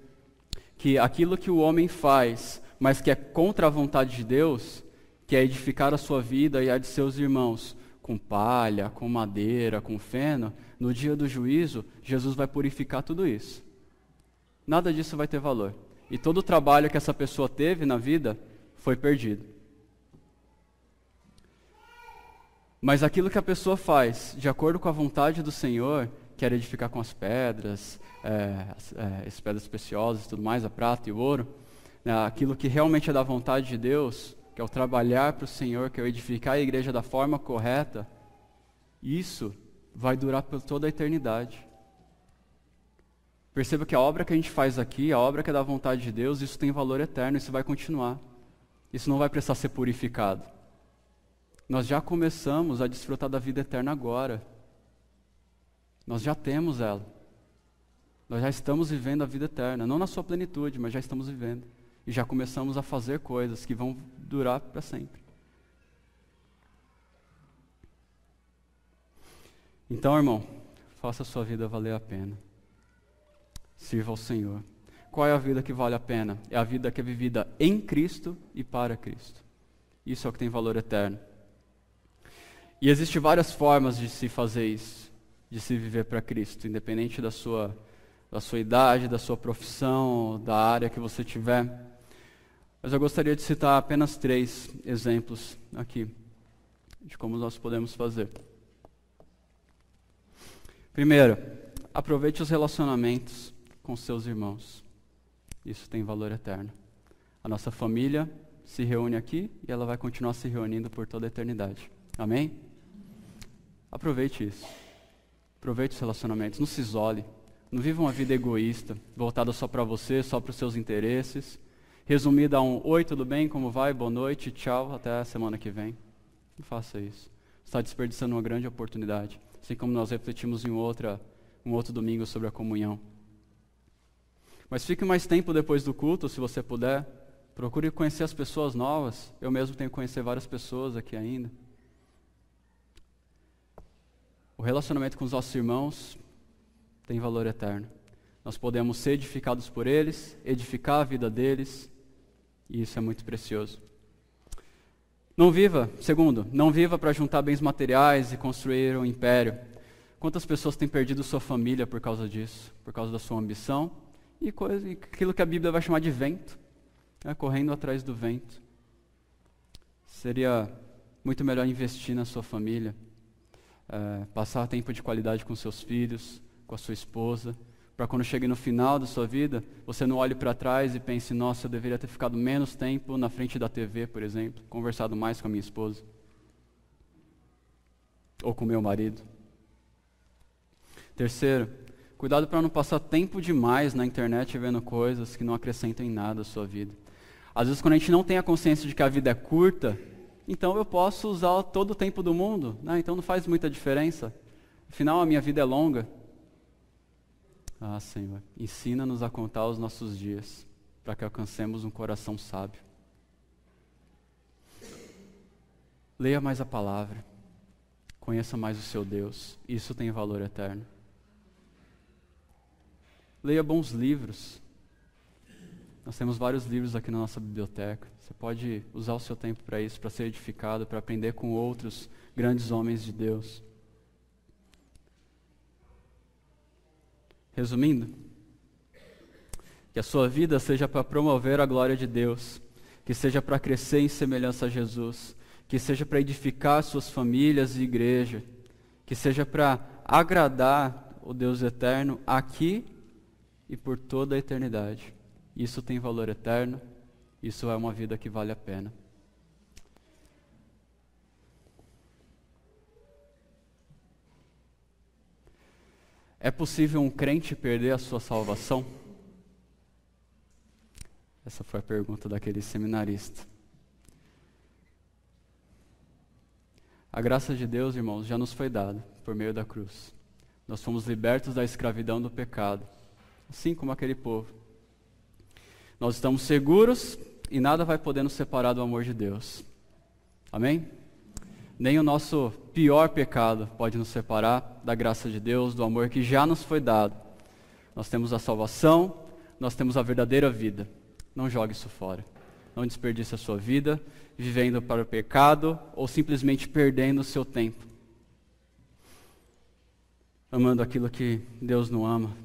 [SPEAKER 1] que aquilo que o homem faz, mas que é contra a vontade de Deus, que é edificar a sua vida e a de seus irmãos, com palha, com madeira, com feno, no dia do juízo, Jesus vai purificar tudo isso. Nada disso vai ter valor. E todo o trabalho que essa pessoa teve na vida foi perdido. Mas aquilo que a pessoa faz, de acordo com a vontade do Senhor, quer edificar com as pedras, as pedras preciosas e tudo mais, a prata e o ouro, aquilo que realmente é da vontade de Deus, que é o trabalhar para o Senhor, que é o edificar a igreja da forma correta, isso vai durar por toda a eternidade. Perceba que a obra que a gente faz aqui, a obra que é da vontade de Deus, isso tem valor eterno, isso vai continuar. Isso não vai precisar ser purificado. Nós já começamos a desfrutar da vida eterna agora. Nós já temos ela. Nós já estamos vivendo a vida eterna, não na sua plenitude, mas já estamos vivendo. E já começamos a fazer coisas que vão durar para sempre. Então, irmão, faça a sua vida valer a pena. Sirva ao Senhor. Qual é a vida que vale a pena? É a vida que é vivida em Cristo e para Cristo. Isso é o que tem valor eterno. E existem várias formas de se fazer isso, de se viver para Cristo, independente da sua idade, da sua profissão, da área que você tiver. Mas eu gostaria de citar apenas 3 exemplos aqui, de como nós podemos fazer. Primeiro, aproveite os relacionamentos com seus irmãos. Isso tem valor eterno. A nossa família se reúne aqui e ela vai continuar se reunindo por toda a eternidade. Amém? Aproveite isso. Aproveite os relacionamentos. Não se isole. Não viva uma vida egoísta, voltada só para você, só para os seus interesses. Resumida a um: oi, tudo bem? Como vai? Boa noite, tchau, até a semana que vem. Não faça isso. Você está desperdiçando uma grande oportunidade. Assim como nós refletimos em um outro domingo sobre a comunhão. Mas fique mais tempo depois do culto, se você puder. Procure conhecer as pessoas novas. Eu mesmo tenho que conhecer várias pessoas aqui ainda. O relacionamento com os nossos irmãos tem valor eterno. Nós podemos ser edificados por eles, edificar a vida deles, e isso é muito precioso. Segundo, não viva para juntar bens materiais e construir um império. Quantas pessoas têm perdido sua família por causa disso, por causa da sua ambição? E aquilo que a Bíblia vai chamar de vento, correndo atrás do vento. Seria muito melhor investir na sua família, passar tempo de qualidade com seus filhos, com a sua esposa, para quando chegue no final da sua vida, você não olhe para trás e pense: nossa, eu deveria ter ficado menos tempo na frente da TV, por exemplo, conversado mais com a minha esposa, ou com o meu marido. Terceiro, cuidado para não passar tempo demais na internet vendo coisas que não acrescentam em nada a sua vida. Às vezes, quando a gente não tem a consciência de que a vida é curta, então eu posso usar todo o tempo do mundo, então não faz muita diferença. Afinal, a minha vida é longa. Senhor, ensina-nos a contar os nossos dias, para que alcancemos um coração sábio. Leia mais a palavra, conheça mais o seu Deus, isso tem valor eterno. Leia bons livros. Nós temos vários livros aqui na nossa biblioteca. Você pode usar o seu tempo para isso, para ser edificado, para aprender com outros grandes homens de Deus. Resumindo, que a sua vida seja para promover a glória de Deus, que seja para crescer em semelhança a Jesus, que seja para edificar suas famílias e igreja, que seja para agradar o Deus eterno aqui e por toda a eternidade. Isso tem valor eterno, isso é uma vida que vale a pena. É possível um crente perder a sua salvação? Essa foi a pergunta daquele seminarista. A graça de Deus, irmãos, já nos foi dada por meio da cruz. Nós fomos libertos da escravidão do pecado, assim como aquele povo. Nós estamos seguros e nada vai poder nos separar do amor de Deus. Amém? Nem o nosso pior pecado pode nos separar da graça de Deus, do amor que já nos foi dado. Nós temos a salvação, nós temos a verdadeira vida. Não jogue isso fora. Não desperdice a sua vida vivendo para o pecado ou simplesmente perdendo o seu tempo, amando aquilo que Deus não ama.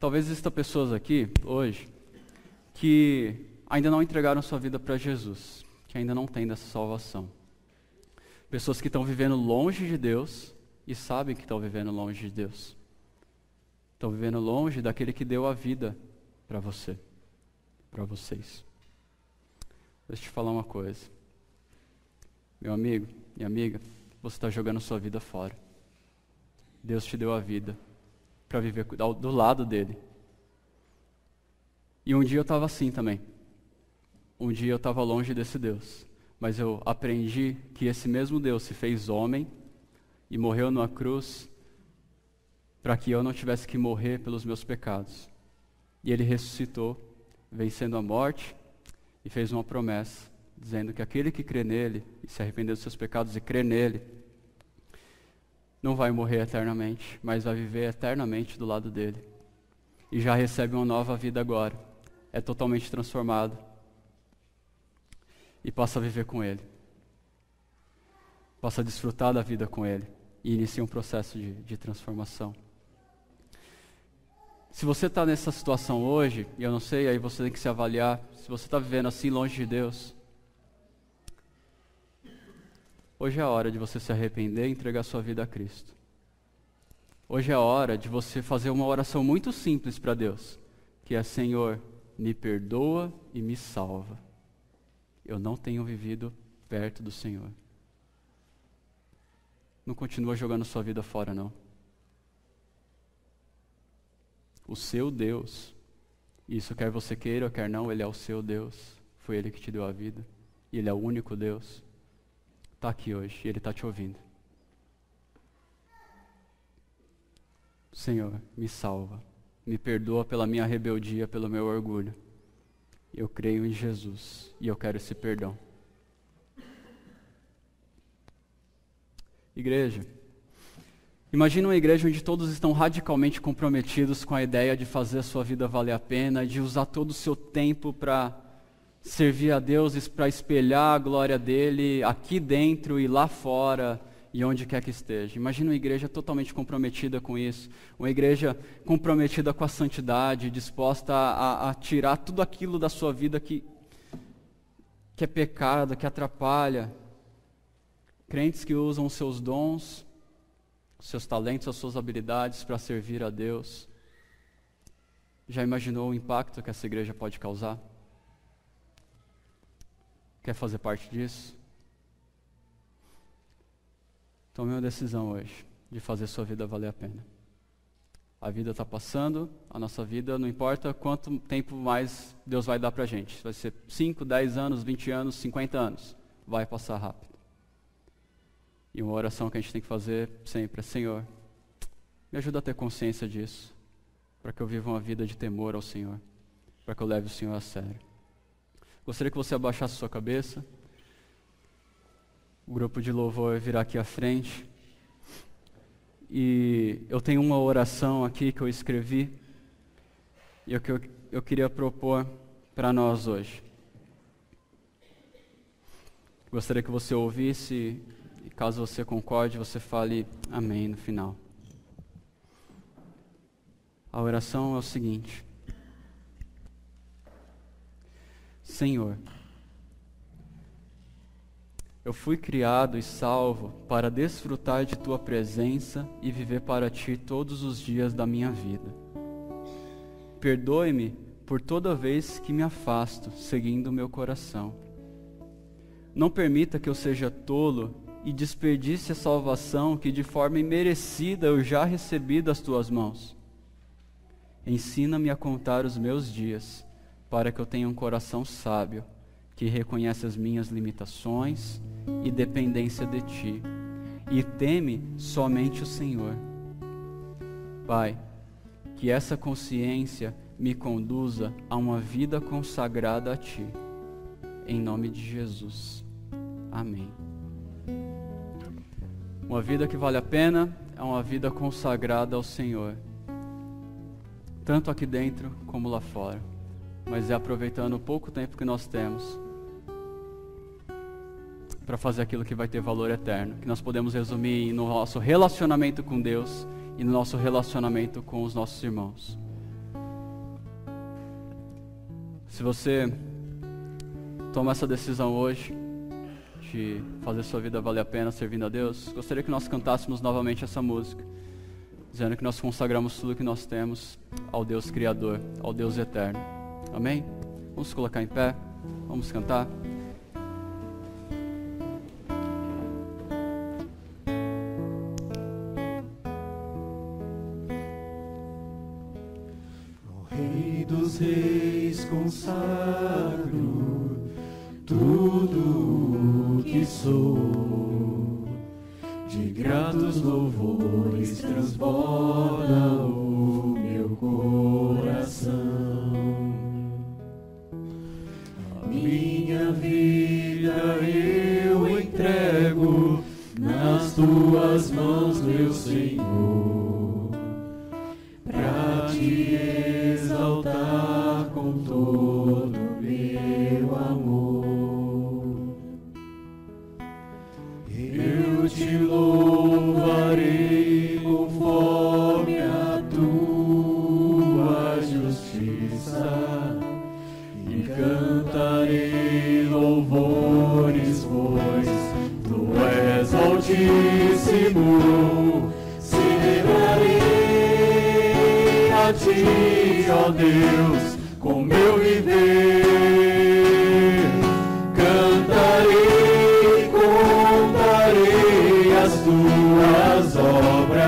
[SPEAKER 1] Talvez existam pessoas aqui hoje que ainda não entregaram sua vida para Jesus, que ainda não têm dessa salvação. Pessoas que estão vivendo longe de Deus e sabem que estão vivendo longe de Deus. Estão vivendo longe daquele que deu a vida para você, para vocês. Deixa eu te falar uma coisa. Meu amigo e amiga, você está jogando sua vida fora. Deus te deu a vida para viver do lado dele. E um dia eu estava assim também. Um dia eu estava longe desse Deus. Mas eu aprendi que esse mesmo Deus se fez homem e morreu numa cruz para que eu não tivesse que morrer pelos meus pecados. E ele ressuscitou, vencendo a morte, e fez uma promessa, dizendo que aquele que crê nele e se arrepender dos seus pecados e crê nele, não vai morrer eternamente, mas vai viver eternamente do lado dele. E já recebe uma nova vida agora. É totalmente transformado. E passa a viver com ele. Passa a desfrutar da vida com ele. E inicia um processo de transformação. Se você está nessa situação hoje, e eu não sei, aí você tem que se avaliar, se você está vivendo assim longe de Deus, hoje é a hora de você se arrepender e entregar sua vida a Cristo. Hoje é a hora de você fazer uma oração muito simples para Deus, que é: Senhor, me perdoa e me salva. Eu não tenho vivido perto do Senhor. Não continua jogando sua vida fora, não. O seu Deus, isso quer você queira ou quer não, Ele é o seu Deus. Foi Ele que te deu a vida. E Ele é o único Deus. Está aqui hoje e Ele está te ouvindo. Senhor, me salva. Me perdoa pela minha rebeldia, pelo meu orgulho. Eu creio em Jesus e eu quero esse perdão. Igreja, imagina uma igreja onde todos estão radicalmente comprometidos com a ideia de fazer a sua vida valer a pena, de usar todo o seu tempo para servir a Deus e para espelhar a glória dele aqui dentro e lá fora e onde quer que esteja. Imagina uma igreja totalmente comprometida com isso, uma igreja comprometida com a santidade, disposta a tirar tudo aquilo da sua vida que é pecado, que atrapalha. Crentes que usam os seus dons, os seus talentos, as suas habilidades para servir a Deus. Já imaginou o impacto que essa igreja pode causar? Quer fazer parte disso? Tome uma decisão hoje de fazer sua vida valer a pena. A vida está passando, a nossa vida, não importa quanto tempo mais Deus vai dar para a gente. Vai ser 5, 10 anos, 20 anos, 50 anos. Vai passar rápido. E uma oração que a gente tem que fazer sempre é: Senhor, me ajuda a ter consciência disso, para que eu viva uma vida de temor ao Senhor, para que eu leve o Senhor a sério. Gostaria que você abaixasse sua cabeça. O grupo de louvor vai virar aqui à frente. E eu tenho uma oração aqui que eu escrevi e que eu queria propor para nós hoje. Gostaria que você ouvisse, e caso você concorde, você fale amém no final. A oração é o seguinte: Senhor, eu fui criado e salvo para desfrutar de Tua presença e viver para Ti todos os dias da minha vida. Perdoe-me por toda vez que me afasto, seguindo o meu coração. Não permita que eu seja tolo e desperdice a salvação que de forma imerecida eu já recebi das Tuas mãos. Ensina-me a contar os meus dias, para que eu tenha um coração sábio, que reconhece as minhas limitações e dependência de Ti, e teme somente o Senhor. Pai, que essa consciência me conduza a uma vida consagrada a Ti. Em nome de Jesus. Amém. Uma vida que vale a pena é uma vida consagrada ao Senhor, tanto aqui dentro como lá fora, mas é aproveitando o pouco tempo que nós temos para fazer aquilo que vai ter valor eterno, que nós podemos resumir no nosso relacionamento com Deus e no nosso relacionamento com os nossos irmãos. Se você toma essa decisão hoje de fazer sua vida valer a pena servindo a Deus, gostaria que nós cantássemos novamente essa música, dizendo que nós consagramos tudo que nós temos ao Deus Criador, ao Deus Eterno. Amém? Vamos colocar em pé, vamos cantar.
[SPEAKER 2] Ao Rei dos Reis consagro tudo o que sou, de gratos louvores transborda o meu coração. A minha vida eu entrego nas Tuas mãos, meu Senhor, pra Te exaltar com todo o meu amor. Eu Te louvarei conforme a Tua justiça e cantarei louvores, pois Tu és altíssimo. Celebrarei a Ti, ó Deus, com meu viver. Cantarei, contarei as Tuas obras,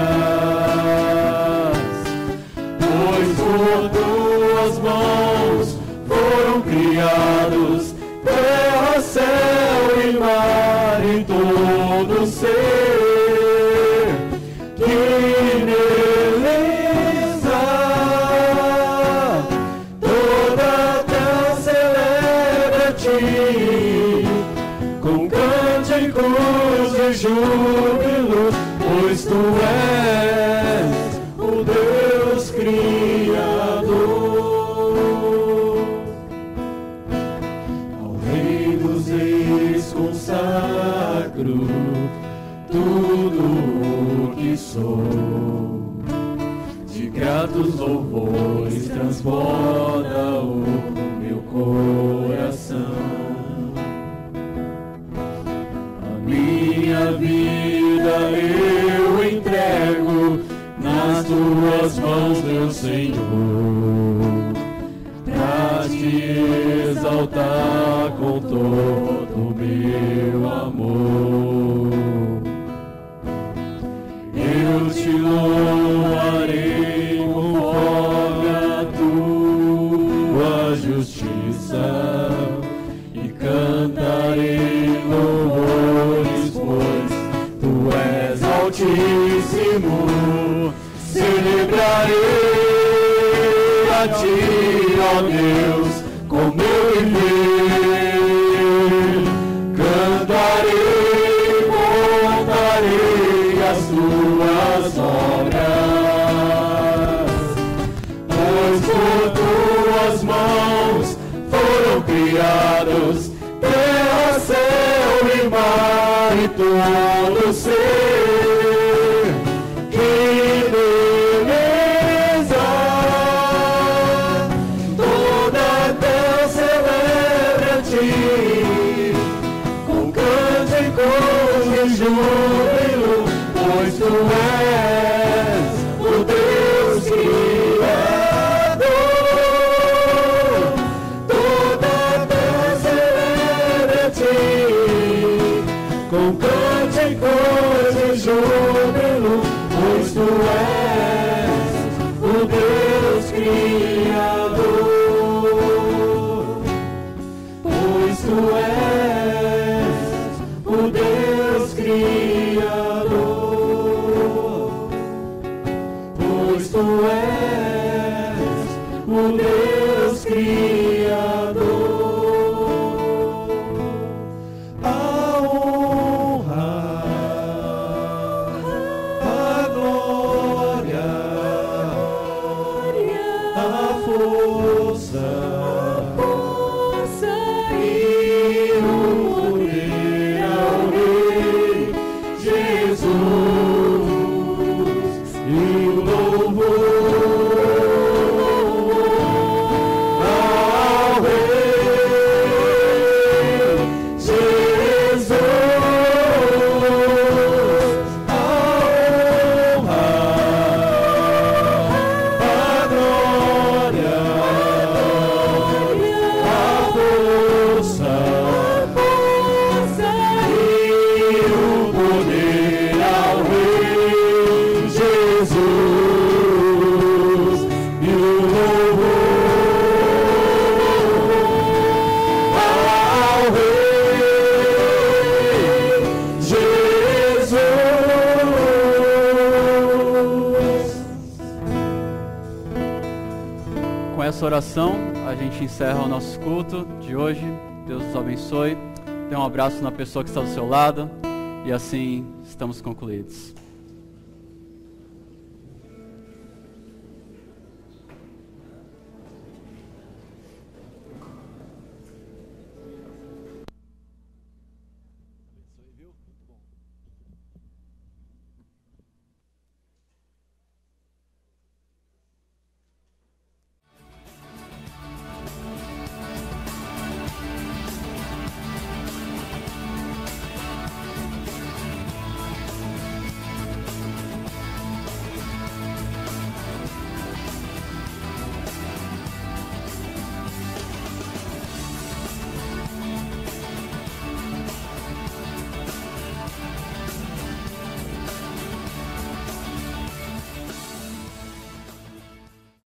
[SPEAKER 2] pois por Tuas mãos foram criados terra, céu e mar e todo ser que beleza. Toda a terra celebra a Ti com cânticos de júbilo, pois Tu és o Deus Criador. Ao Rei dos Reis consagro tudo o que sou, de gratos louvores transborda o meu coração. A minha vida eu entrego nas Tuas mãos, meu Senhor, pra Te exaltar com todo o meu amor. Eu Te louvarei conforme a Tua justiça e cantarei louvores, pois Tu és altíssimo. Celebrarei a Ti, ó Deus, com meu viver. Cantarei, contarei as Tuas obras, pois por Tuas mãos foram criados terra, céu e todo ser. Que beleza, toda a terra celebra a ti, com cânticos de júbilo, pois tu és o Deus Criador. Toda a terra celebra a ti, com cânticos de júbilo, pois tu és o Deus Criador. Pois tu és o Deus Criador. Pois tu és o Deus Criador. A honra, a glória, a força e o poder ao Rei Jesus, e o louvor ao Rei Jesus. A honra, a glória, a força e o poder ao Rei Jesus, e o louvor ao Rei Jesus.
[SPEAKER 1] Com essa oração, a gente encerra o nosso culto de hoje. Deus nos abençoe. Dê um abraço na pessoa que está do seu lado. E assim estamos concluídos.